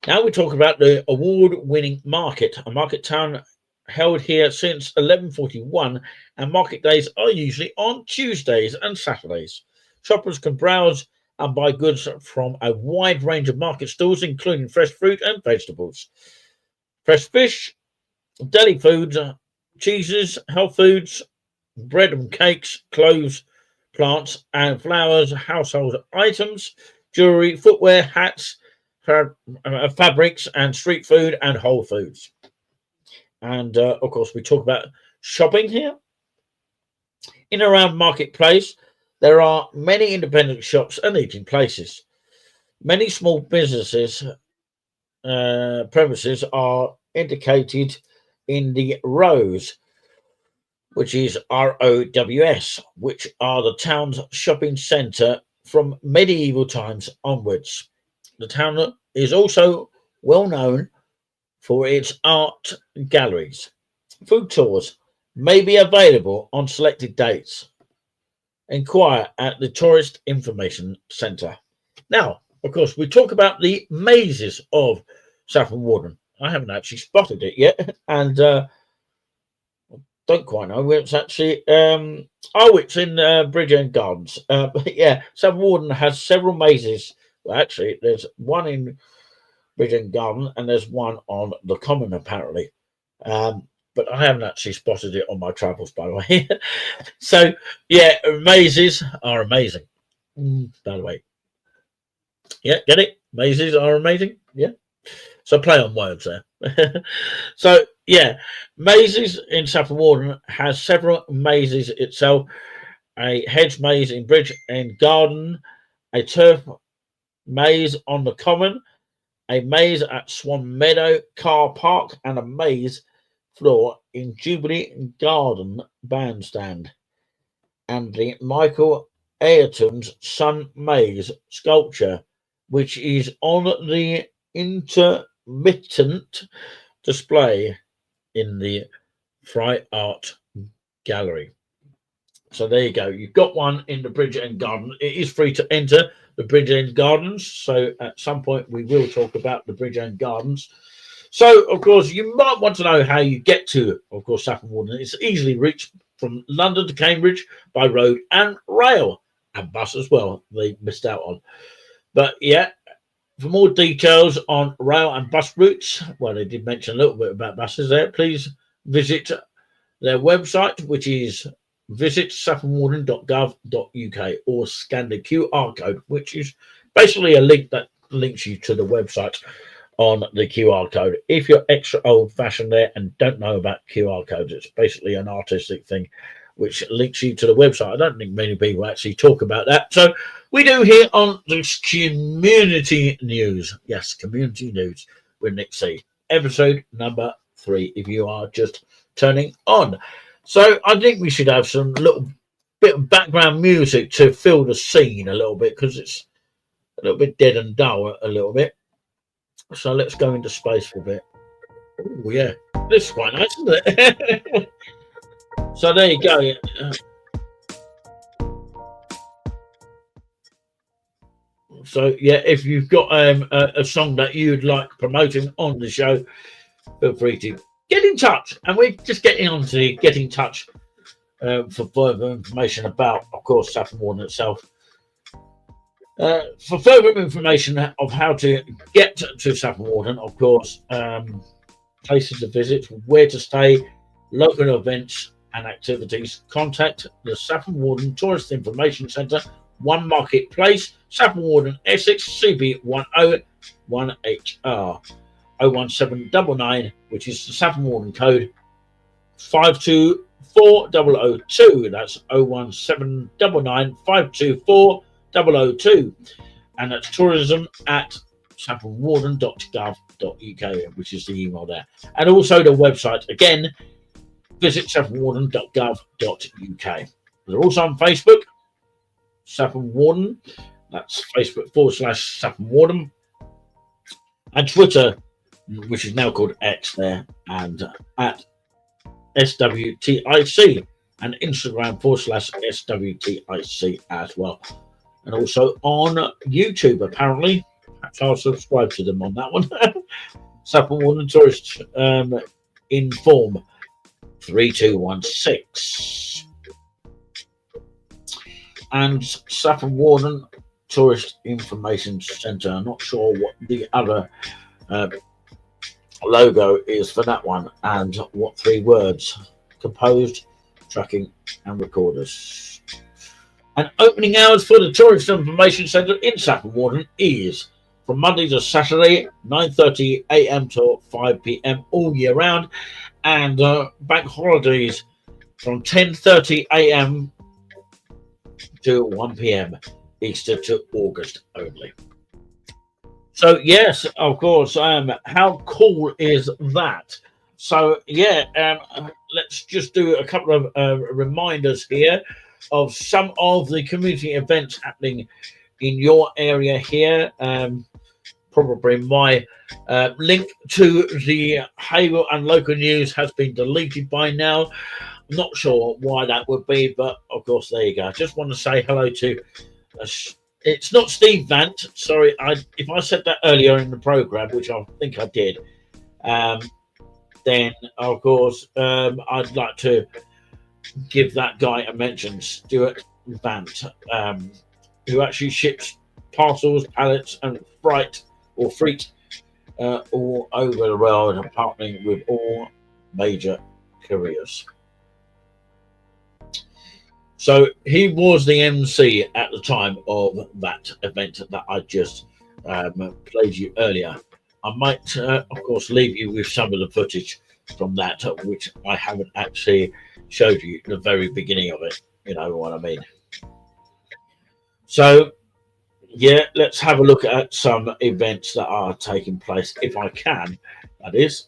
Now we talk about the award-winning market, a market town held here since 1141, and market days are usually on Tuesdays and Saturdays. Shoppers can browse and buy goods from a wide range of market stalls, including fresh fruit and vegetables, fresh fish, deli foods, cheeses, health foods, bread and cakes, clothes, plants and flowers, household items, jewelry, footwear, hats, fabrics, and street food and whole foods. And of course, we talk about shopping here. In and around Marketplace, there are many independent shops and eating places. Many small businesses premises are indicated in the rows, which is ROWS, which are the town's shopping centre from medieval times onwards. The town is also well known for its art galleries. Food tours may be available on selected dates. Inquire at the Tourist Information Centre. Now, of course, we talk about the mazes of Saffron Walden. I haven't actually spotted it yet, and don't quite know where it's actually. It's in Bridge End Gardens. But yeah, Saffron Walden has several mazes. Well, actually, there's one in Bridge End Garden, and there's one on the Common, apparently. But I haven't actually spotted it on my travels, by the way. So, yeah, mazes are amazing. By the way. Yeah, get it? Mazes are amazing. Yeah. So play on words there. So, yeah, mazes in Saffron Walden has several mazes itself. A hedge maze in Bridge End Garden, a turf maze on the Common, a maze at Swan Meadow Car Park, and a maze floor in Jubilee Garden Bandstand, and the Michael Ayrton's Sun Maze sculpture, which is on the intermittent display in the Fry Art Gallery. So there you go. You've got one in the Bridge End Garden. It is free to enter the Bridge End Gardens. So at some point we will talk about the Bridge End Gardens. So, of course, you might want to know how you get to, of course, Saffron Walden. It's easily reached from London to Cambridge by road and rail, and bus as well. They missed out on. But yeah, for more details on rail and bus routes, well, they did mention a little bit about buses there. Please visit their website, which is visit saffronwalden.gov.uk, or scan the QR code, which is basically a link that links you to the website on the QR code. If you're extra old-fashioned there and don't know about QR codes, it's basically an artistic thing which links you to the website. I don't think many people actually talk about that. So we do here on this community news. Yes, community news with Nick C. Episode number 3, if you are just turning on. So I think we should have some little bit of background music to fill the scene a little bit, because it's a little bit dead and dull a little bit. So let's go into space for a bit. Oh, yeah. This is quite nice, isn't it? So there you go. So yeah, if you've got a song that you'd like promoting on the show, feel free to get in touch. And we're just getting on to get in touch for further information about, of course, Saffron Walden itself. For further information of how to get to Saffron Walden, of course, places to visit, where to stay, local events and activities, contact the Saffron Walden Tourist Information Centre, 1 Market Place, Saffron Walden, Essex, CB1001HR, 01799, which is the Saffron Walden code 524002. That's 01799 524 002, and that's tourism@saffronwarden.gov.uk, which is the email there, and also the website again, visit saffronwarden.gov.uk. They're also on Facebook, Saffron Walden, that's Facebook.com/Saffron Walden, and Twitter, which is now called X there, and at SWTIC, and Instagram /SWTIC as well. And also on YouTube, apparently. Perhaps I'll subscribe to them on that one. Saffron Walden Tourist Inform 3216. And Saffron Walden Tourist Information Centre. I'm not sure what the other logo is for that one, and what 3 words: composed, tracking, and recorders. And opening hours for the Tourist Information Centre in Saffron Walden is from Monday to Saturday, 9:30 a.m. to 5 p.m. all year round, and bank holidays from 10:30 a.m. to 1 p.m. Easter to August only. So yes, of course, how cool is that? So yeah, let's just do a couple of reminders here of some of the community events happening in your area here. Probably my link to the Hayward and local news has been deleted by now. I'm not sure why that would be, but of course, there you go. I just want to say hello to it's not Steve Vant. Sorry, if I said that earlier in the program, which I think I did, then of course I'd like to give that guy a mention, Stuart Vant, who actually ships parcels, pallets, and freight all over the world, and partnering with all major couriers. So he was the MC at the time of that event that I just played you earlier. I might, of course, leave you with some of the footage from that, which I haven't actually showed you the very beginning of it. You know what I mean? So, yeah, let's have a look at some events that are taking place, if I can, that is.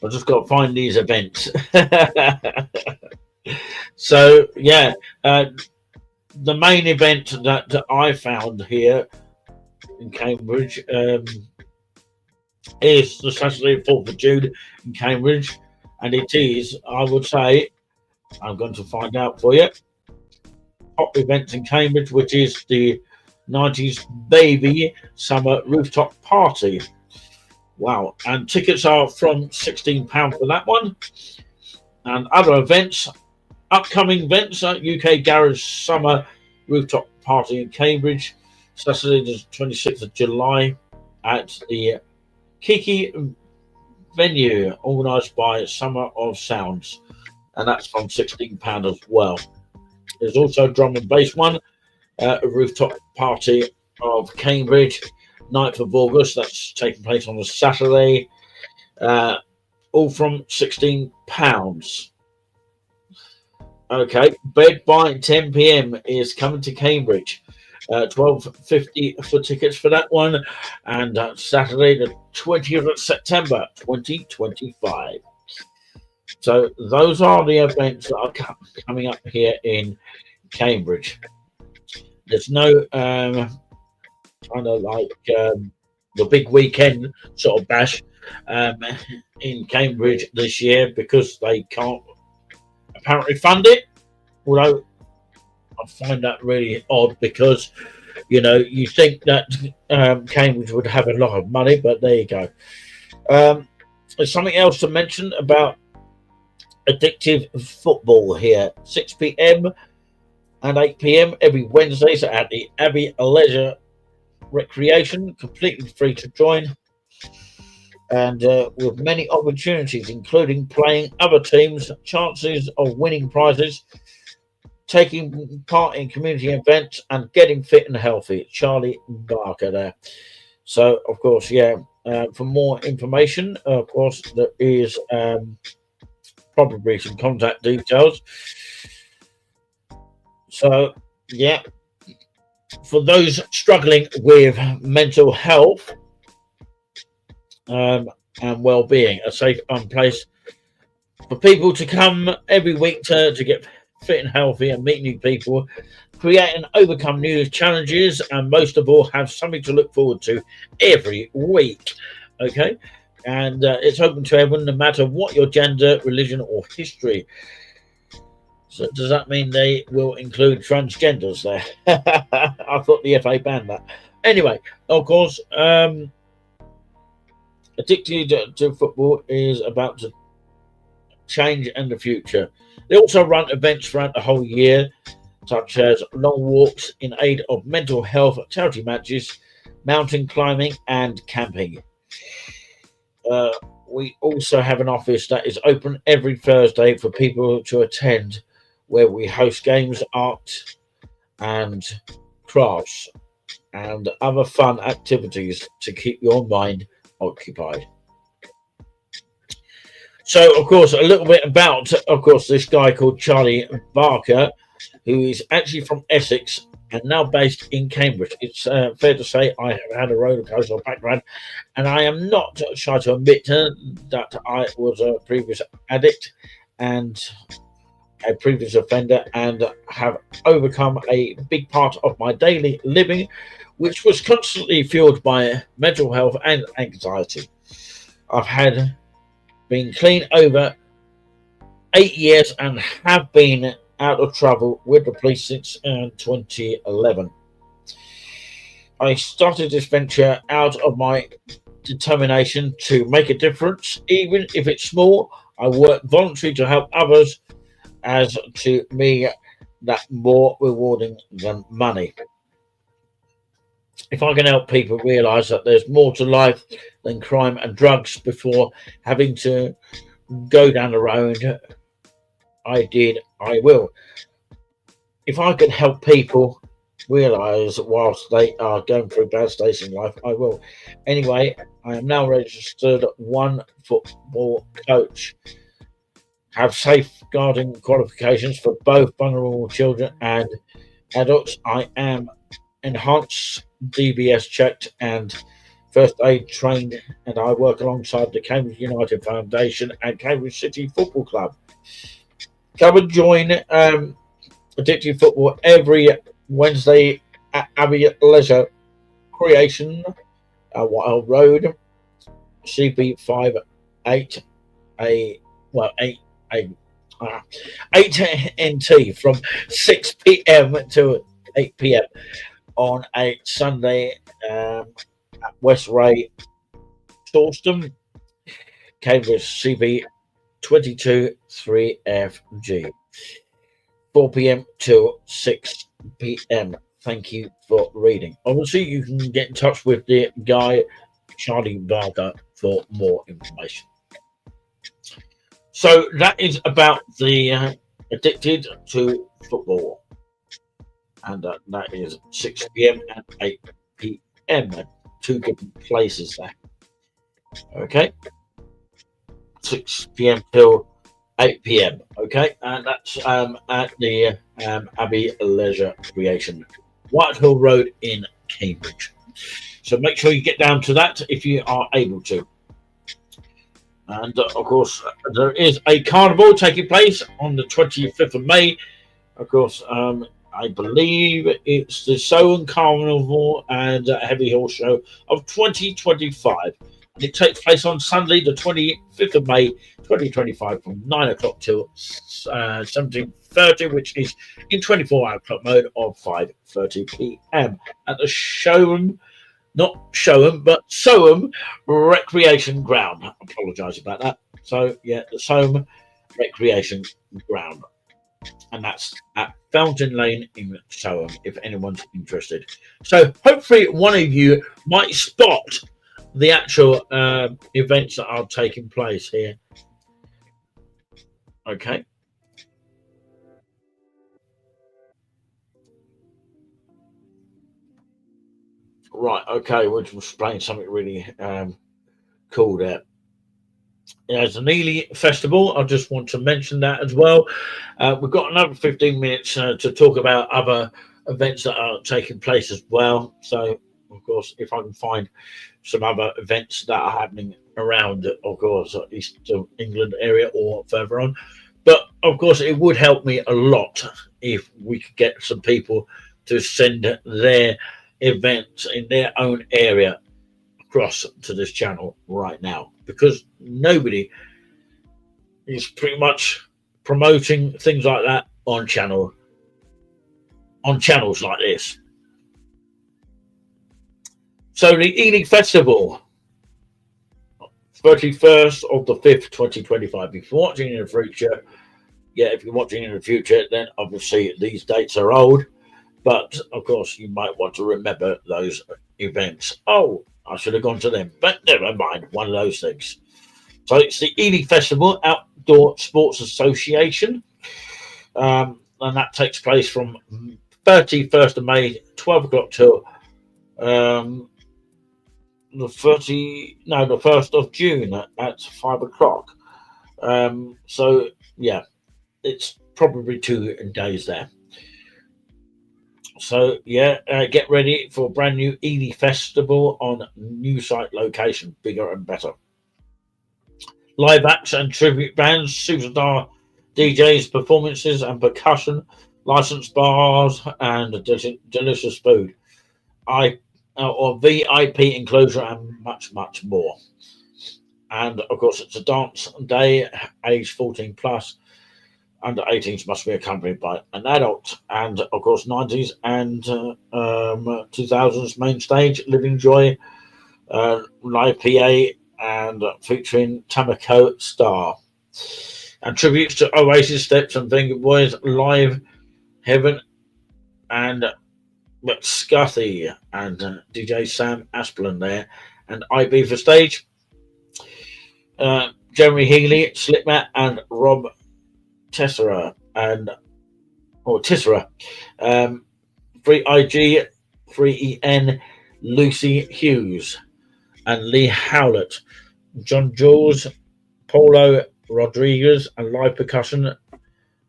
I've just got to find these events. So, yeah, the main event that I found here in Cambridge is the Saturday 4th of June in Cambridge, and it is, I would say, I'm going to find out for you, top events in Cambridge, which is the 90s Baby Summer Rooftop Party. Wow, and tickets are from £16 for that one. And other events, upcoming events, UK Garage Summer Rooftop Party in Cambridge, Saturday the 26th of July at the Kiki venue, organised by Summer of Sounds, and that's from £16 as well. There's also drum and bass one, a rooftop party of Cambridge, 9th of August, that's taking place on a Saturday, all from £16. Okay, Bed by 10 p.m. is coming to Cambridge. £12.50 for tickets for that one, and Saturday the 20th of September 2025. So those are the events that are coming up here in Cambridge. There's no kind of like the big weekend sort of bash in Cambridge this year, because they can't apparently fund it, although I find that really odd, because You know, you think that Cambridge would have a lot of money, but there you go. There's something else to mention about addictive football here. 6 p.m. and 8 p.m. every Wednesday, so at the Abbey Leisure Recreation, completely free to join, and with many opportunities, including playing other teams, chances of winning prizes, taking part in community events, and getting fit and healthy. Charlie Barker there. So, of course, yeah, for more information, of course, there is probably some contact details. So, yeah, for those struggling with mental health and well-being, a safe place for people to come every week to get fit and healthy and meet new people, create and overcome new challenges, and most of all, have something to look forward to every week. Okay, and it's open to everyone, no matter what your gender, religion, or history. So does that mean they will include transgenders there? I thought the FA banned that. Anyway, of course, Addicted to Football is about to change in the future. They also run events throughout the whole year, such as long walks in aid of mental health, charity matches, mountain climbing, and camping. We also have an office that is open every Thursday for people to attend, where we host games, art, and crafts, and other fun activities to keep your mind occupied. So, of course, a little bit about, of course, this guy called Charlie Barker, who is actually from Essex and now based in Cambridge. It's fair to say I have had a roller coaster background, and I am not shy to admit that I was a previous addict and a previous offender, and have overcome a big part of my daily living, which was constantly fueled by mental health and anxiety. I've been clean over 8 years and have been out of trouble with the police since 2011. I started this venture out of my determination to make a difference, even if it's small. I work voluntarily to help others, as to me, that more rewarding than money. If I can help people realise that there's more to life than crime and drugs before having to go down the road I will. If I can help people realise whilst they are going through bad states in life, I will. Anyway, I am now registered One Football Coach. Have safeguarding qualifications for both vulnerable children and adults. I am enhanced DBS checked and first aid trained, and I work alongside the Cambridge United Foundation and Cambridge City Football Club. Come and join Addicted Football every Wednesday at Abbey Leisure Creation, Wild Road, CB5 8NT from 6 p.m. to 8 p.m. on a Sunday at West Ray, Torston, Cambridge, CB 22 3FG, 4 p.m. till 6 p.m. Thank you for reading. Obviously, you can get in touch with the guy, Charlie Barker, for more information. So that is about the Addicted to Football. And that is 6 p.m. and 8 p.m. Two different places there. Okay. 6 p.m. till 8 p.m. Okay. And that's at the Abbey Leisure Creation, Whitehall Road in Cambridge. So make sure you get down to that if you are able to. And of course, there is a carnival taking place on the 25th of May. Of course, I believe it's the Sohan Carnival and Heavy Horse Show of 2025. And it takes place on Sunday, the 25th of May, 2025, from 9 o'clock till 17:30 7:30, which is in 24-hour clock mode of 5:30 p.m. at the Soham Recreation Ground. I apologise about that. So, yeah, the Soham Recreation Ground. And that's at Fountain Lane in Soham, if anyone's interested. So, hopefully, one of you might spot the actual events that are taking place here. Okay. Right, okay, we're just playing something really cool there. There's an Ely Festival. I just want to mention that as well. We've got another 15 minutes to talk about other events that are taking place as well. So, of course, if I can find some other events that are happening around, of course, East England area or further on. But, of course, it would help me a lot if we could get some people to send their events in their own area across to this channel right now, because nobody is pretty much promoting things like that on channels like this. So the Ely Festival, 31st of the 5th, 2025. If you're watching in the future, if you're watching in the future, then obviously these dates are old, but of course you might want to remember those events. Oh, I should have gone to them, but never mind, one of those things. So it's the Ely Festival Outdoor Sports Association, and that takes place from 31st of May, 12 o'clock till the 1st of June at 5 o'clock. So yeah, it's probably 2 days there. So yeah, get ready for a brand new Ely Festival on new site location, bigger and better. Live acts and tribute bands, superstar DJs, performances and percussion, licensed bars and delicious food. Or VIP enclosure and much, much more. And of course, it's a dance day, age 14 plus. Under 18s must be accompanied by an adult. And of course, 90s and 2000s main stage, Living Joy, live PA, and featuring Tamako Star. And tributes to Oasis, Steps and Finger Boys, Live Heaven, and Scuthy, and DJ Sam Asplin there, and IB for stage. Jeremy Healy, Slipmat, and Rob Tessera, 3IG, 3EN, Lucy Hughes, and Lee Howlett, John Jules, Paulo Rodriguez, and live percussion,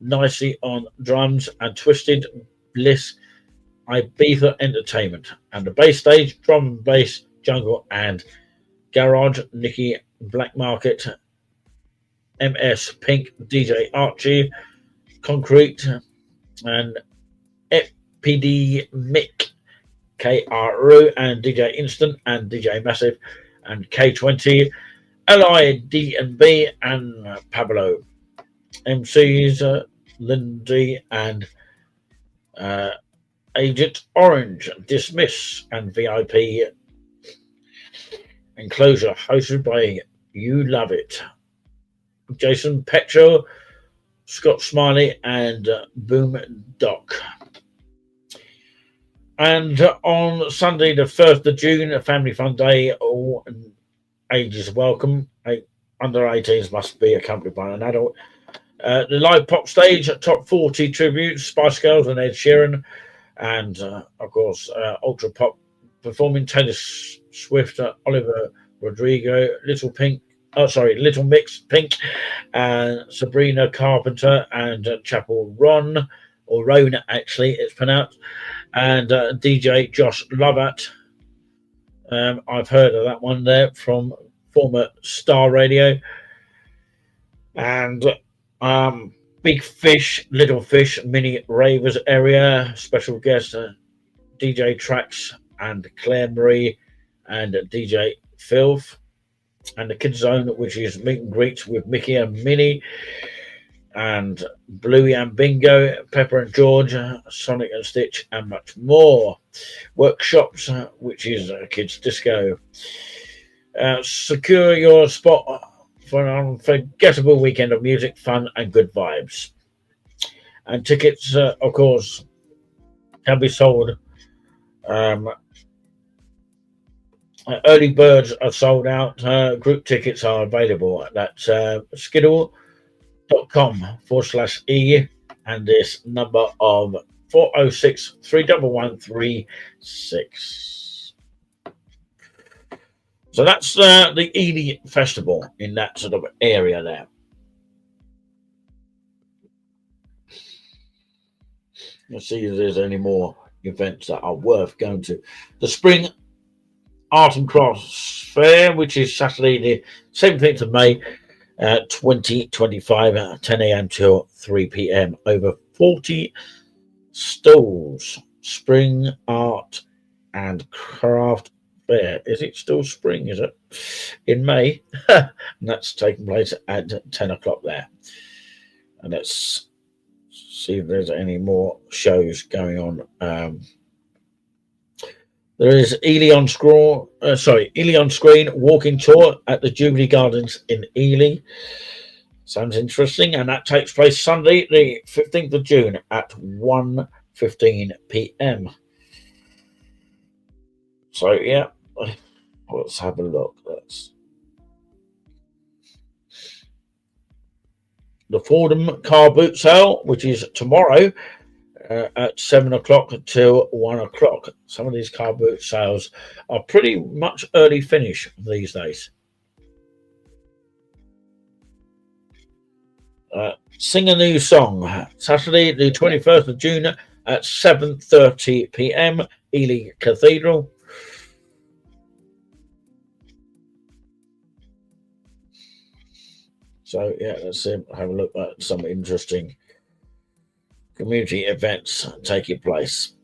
Nicey on drums, and Twisted Bliss Ibiza Entertainment, and the bass stage, drum and bass, jungle and garage, Nicky Black Market, MS Pink, DJ Archie, Concrete, and FPD Mick, KRU, and DJ Instant, and DJ Massive, and K20, LID&B, and Pablo. MCs, Lindy and Agent Orange, Dismiss, and VIP enclosure hosted by You Love It, Jason Petro, Scott Smiley, and Boom Doc. And on Sunday, the 1st of June, a family fun day, all ages welcome. Under 18s must be accompanied by an adult. The live pop stage, top 40 tributes, Spice Girls and Ed Sheeran, and of course, Ultra Pop performing Taylor Swift, Oliver Rodrigo, Little Mix Pink, and Sabrina Carpenter, and Chapel Ron, or Rona actually it's pronounced, and DJ Josh Lovett. I've heard of that one there from former Star Radio. And Big Fish, Little Fish, Mini Ravers area, special guest DJ Trax and Claire Marie and DJ Filth, and the Kids Zone, which is meet and greets with Mickey and Minnie, and Bluey and Bingo, Pepper and George, Sonic and Stitch, and much more. Workshops, which is Kids Disco. Secure your spot for an unforgettable weekend of music, fun, and good vibes. And tickets, of course, can be sold. Early birds are sold out. Group tickets are available at skiddle.com/e and this number of 406 311 36. So that's the Ely Festival in that sort of area there. Let's see if there's any more events that are worth going to. The Spring Art and Crafts Fair, which is Saturday the 17th of May, 2025, 10 a.m. till 3 p.m. Over 40 stalls. Spring Art and Craft Fair. Is it still spring, is it? In May. And that's taking place at 10 o'clock there. And let's see if there's any more shows going on. There is Ely on Screen walking tour at the Jubilee Gardens in Ely. Sounds interesting, and that takes place Sunday, the 15th of June at 1:15 p.m. So yeah, let's have a look. The Fordham Car Boot Sale, which is tomorrow, at 7 o'clock till 1 o'clock. Some of these car boot sales are pretty much early finish these days. Sing a New Song, Saturday the 21st of June at 7:30 p.m. Ely Cathedral. So yeah, let's have a look at some interesting community events taking place.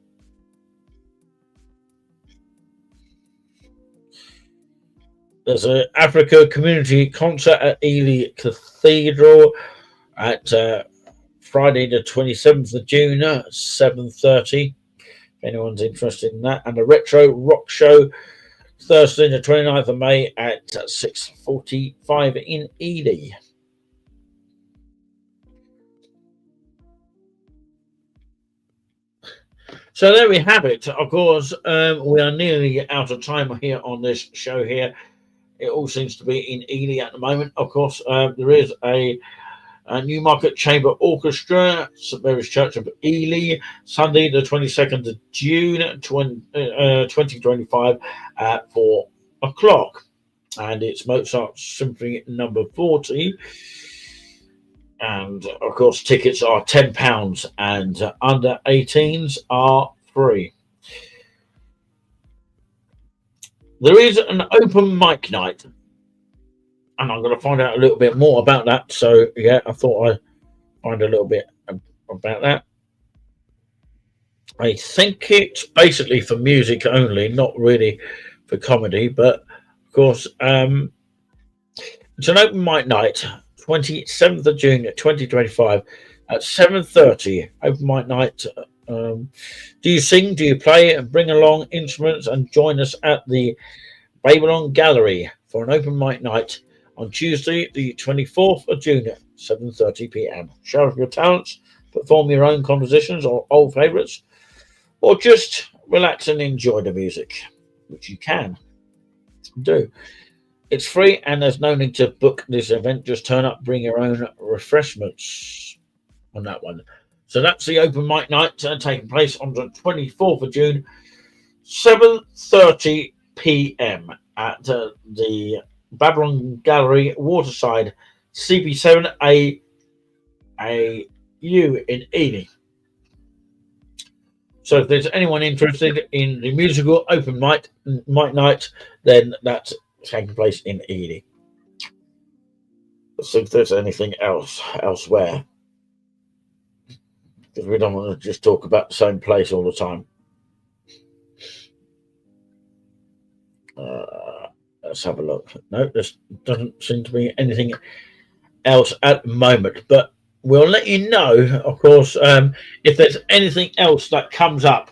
There's an Africa community concert at Ely Cathedral at Friday the 27th of June, 7:30. If anyone's interested in that. And a retro rock show Thursday the 29th of May at 6:45 in Ely. So there we have it. Of course, we are nearly out of time here on this show here. It all seems to be in Ely at the moment. Of course, there is a Newmarket Chamber Orchestra, St Mary's Church of Ely, Sunday the 22nd of June 2025 at 4 o'clock. And it's Mozart Symphony number 40. And of course, tickets are £10 and under 18s are free. There is an open mic night, and I'm going to find out a little bit more about that. So, yeah, I thought I'd find a little bit about that. I think it's basically for music only, not really for comedy, but of course, it's an open mic night. 27th of June 2025 at 7:30. Open mic night. Do you sing? Do you play? And bring along instruments and join us at the Babylon Gallery for an open mic night on Tuesday, the 24th of June at 7:30 p.m. Show off your talents, perform your own compositions or old favourites, or just relax and enjoy the music, which you can do. It's free and there's no need to book this event. Just turn up, bring your own refreshments on that one. So that's the open mic night taking place on the 24th of June, 7:30 p.m. at the Babylon Gallery, Waterside, CB7AU in Ely. So if there's anyone interested in the musical open mic night, then that's taking place in Ely. Let's see if there's anything elsewhere, because we don't want to just talk about the same place all the time. Let's have a look. No, there doesn't seem to be anything else at the moment, but we'll let you know, of course, if there's anything else that comes up.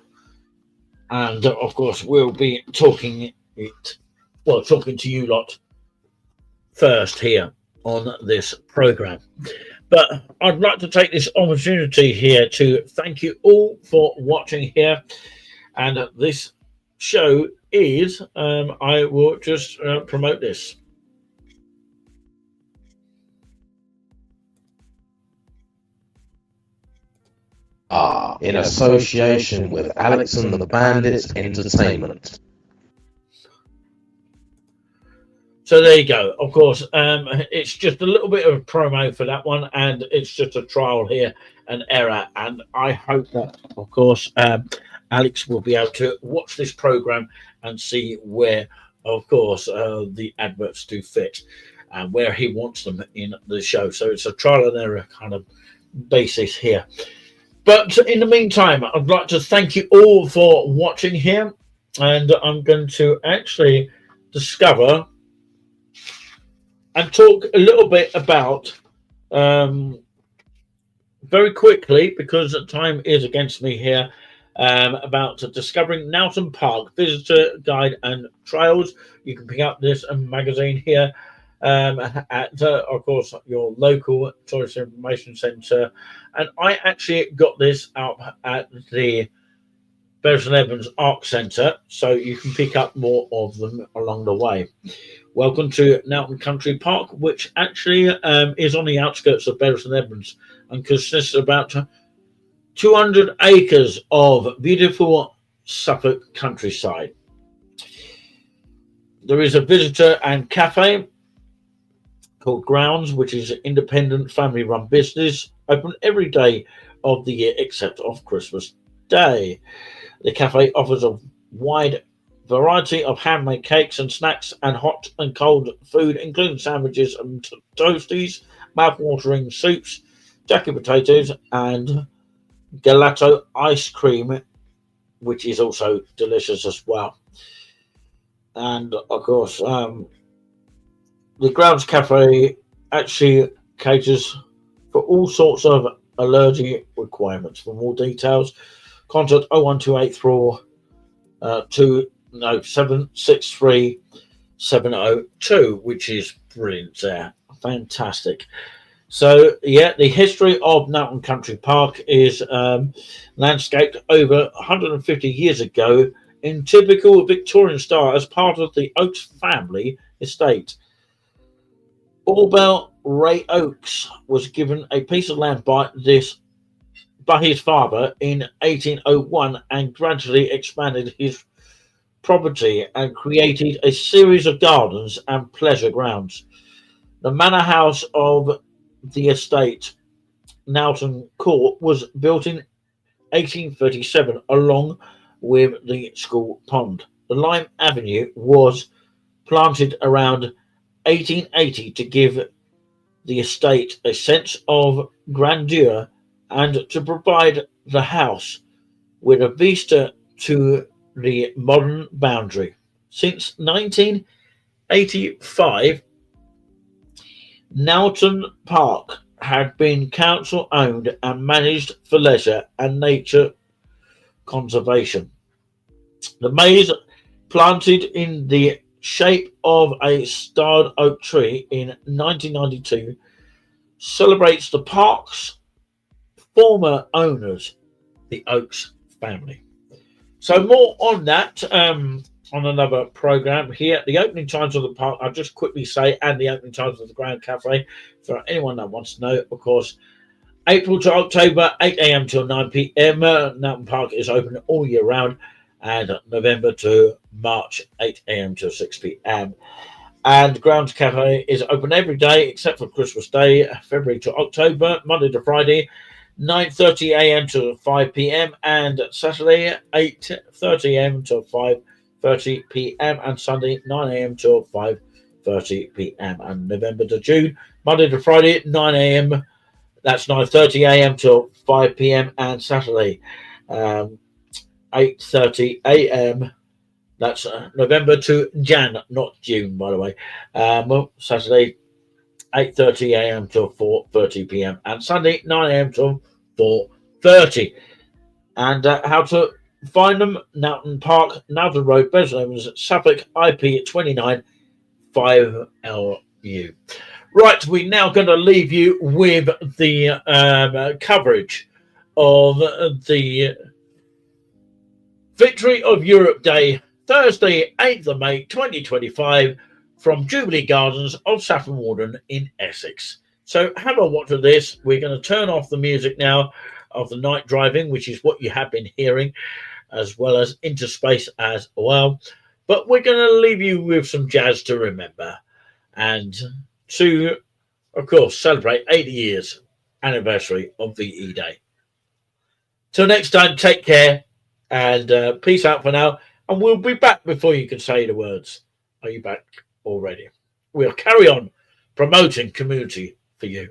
And of course, we'll be talking to you lot first here on this program. But I'd like to take this opportunity here to thank you all for watching here. And this show is, I will just promote this. In association with Alex and the Bandits Entertainment. So there you go. Of course, it's just a little bit of a promo for that one, and it's just a trial here, an error. And I hope that, of course, Alex will be able to watch this program and see where, of course, the adverts do fit and where he wants them in the show. So it's a trial and error kind of basis here. But in the meantime, I'd like to thank you all for watching here. And I'm going to actually discover and talk a little bit about, very quickly, because time is against me here, about discovering Nowton Park Visitor Guide and Trails. You can pick up this magazine here at, of course, your local tourist information centre. And I actually got this up at the Bury St Edmunds Arc Centre, so you can pick up more of them along the way. Welcome to Nowton Country Park, which actually is on the outskirts of Bury St Edmunds and consists of about 200 acres of beautiful Suffolk countryside. There is a visitor and cafe called Grounds, which is an independent family-run business, open every day of the year except of Christmas Day. The cafe offers a wide variety of handmade cakes and snacks and hot and cold food, including sandwiches and toasties, mouth-watering soups, jacket potatoes, and gelato ice cream, which is also delicious as well. And of course, the Grounds Cafe actually caters for all sorts of allergy requirements. For more details, contact 01283 763 702, which is brilliant there. Fantastic. So, yeah, the history of Nowton Country Park is landscaped over 150 years ago in typical Victorian style as part of the Oakes family estate. Albert Ray Oakes was given a piece of land by his father in 1801 and gradually expanded his property and created a series of gardens and pleasure grounds. The manor house of the estate, Nowton Court, was built in 1837 along with the school pond. The Lime Avenue was planted around 1880 to give the estate a sense of grandeur and to provide the house with a vista to the modern boundary. Since 1985, Nowton Park had been council owned and managed for leisure and nature conservation. The maze, planted in the shape of a starred oak tree in 1992, celebrates the park's former owners, the Oakes family. So more on that on another program here. The opening times of the park, I'll just quickly say, and the opening times of the Grand Cafe for anyone that wants to know. Of course, April to October, 8 a.m. till 9 p.m. Nowton Park is open all year round, and November to March, 8 a.m. till 6 p.m. And Grounds Cafe is open every day except for Christmas Day, February to October, Monday to Friday, 9:30 a.m. to 5 p.m. and Saturday 8:30 a.m. to 5:30 p.m. and Sunday 9 a.m. to 5:30 p.m. and November to June, Monday to Friday 9 a.m. That's 9:30 a.m. till 5 p.m. and Saturday 8:30 a.m. That's November to Jan, not June, by the way. Saturday 8:30 a.m. till 4:30 p.m. and Sunday 9 a.m. till 4:30. And how to find them: Naughton Park, Naughton Road, Bedford, Suffolk, IP 29 5LU. Right, we're now going to leave you with the coverage of the Victory of Europe Day, Thursday, 8th of May 2025, from Jubilee Gardens of Saffron Walden in Essex. So have a watch of this. We're going to turn off the music now of the night driving, which is what you have been hearing, as well as Interspace as well. But we're going to leave you with some jazz to remember and to, of course, celebrate 80 years anniversary of VE Day. Till next time, take care and peace out for now. And we'll be back before you can say the words. Are you back already? We'll carry on promoting community for you.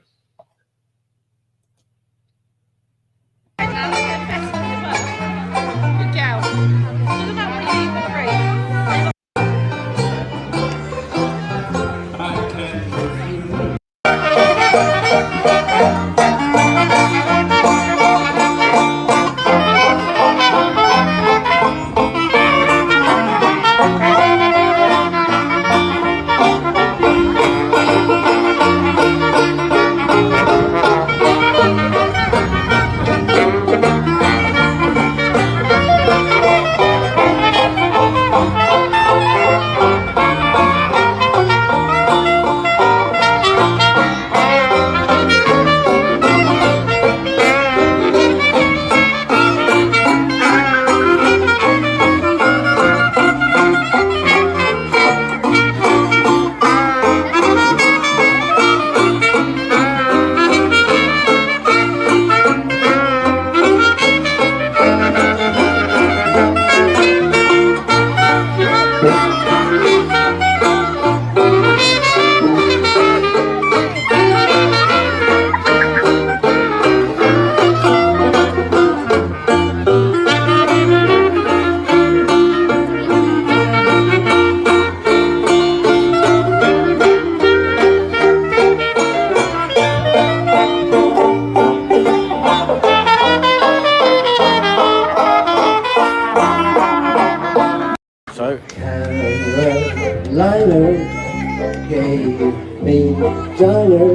Carolina gave me diner.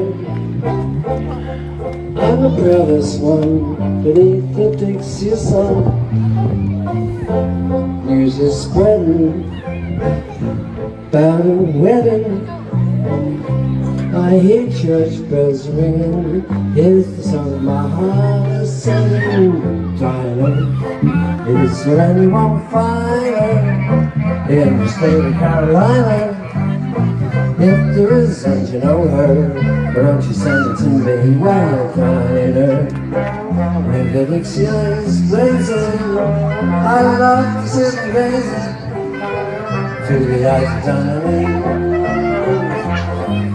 I'm the proudest one beneath the Dixie sun. News is spreading about a wedding. I hear church bells ringing. Here's the song my heart is singing. Diner, is there anyone finer in the state of Carolina? If there isn't, you know her, why don't you send it to me? Well, Diner, when the Dixie is blazing, I love to sit gazing through the eyes of Diner.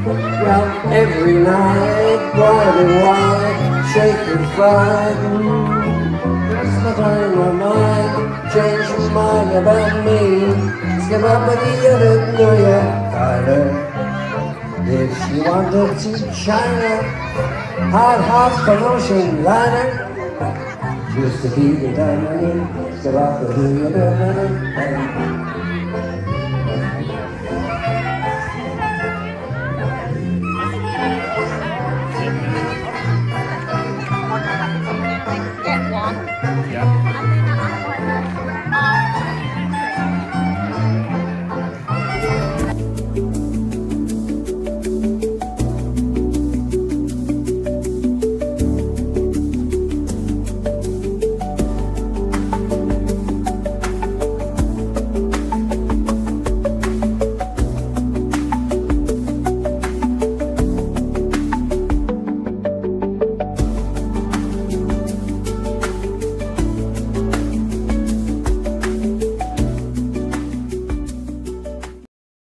Well, every night, bright and white, shake and fright. It's the time my mind changed my mind about me. Skip up and get it, know ya, Diner. If she wanted to China, I'd hop an ocean liner just to be the Diner. Skip up and do your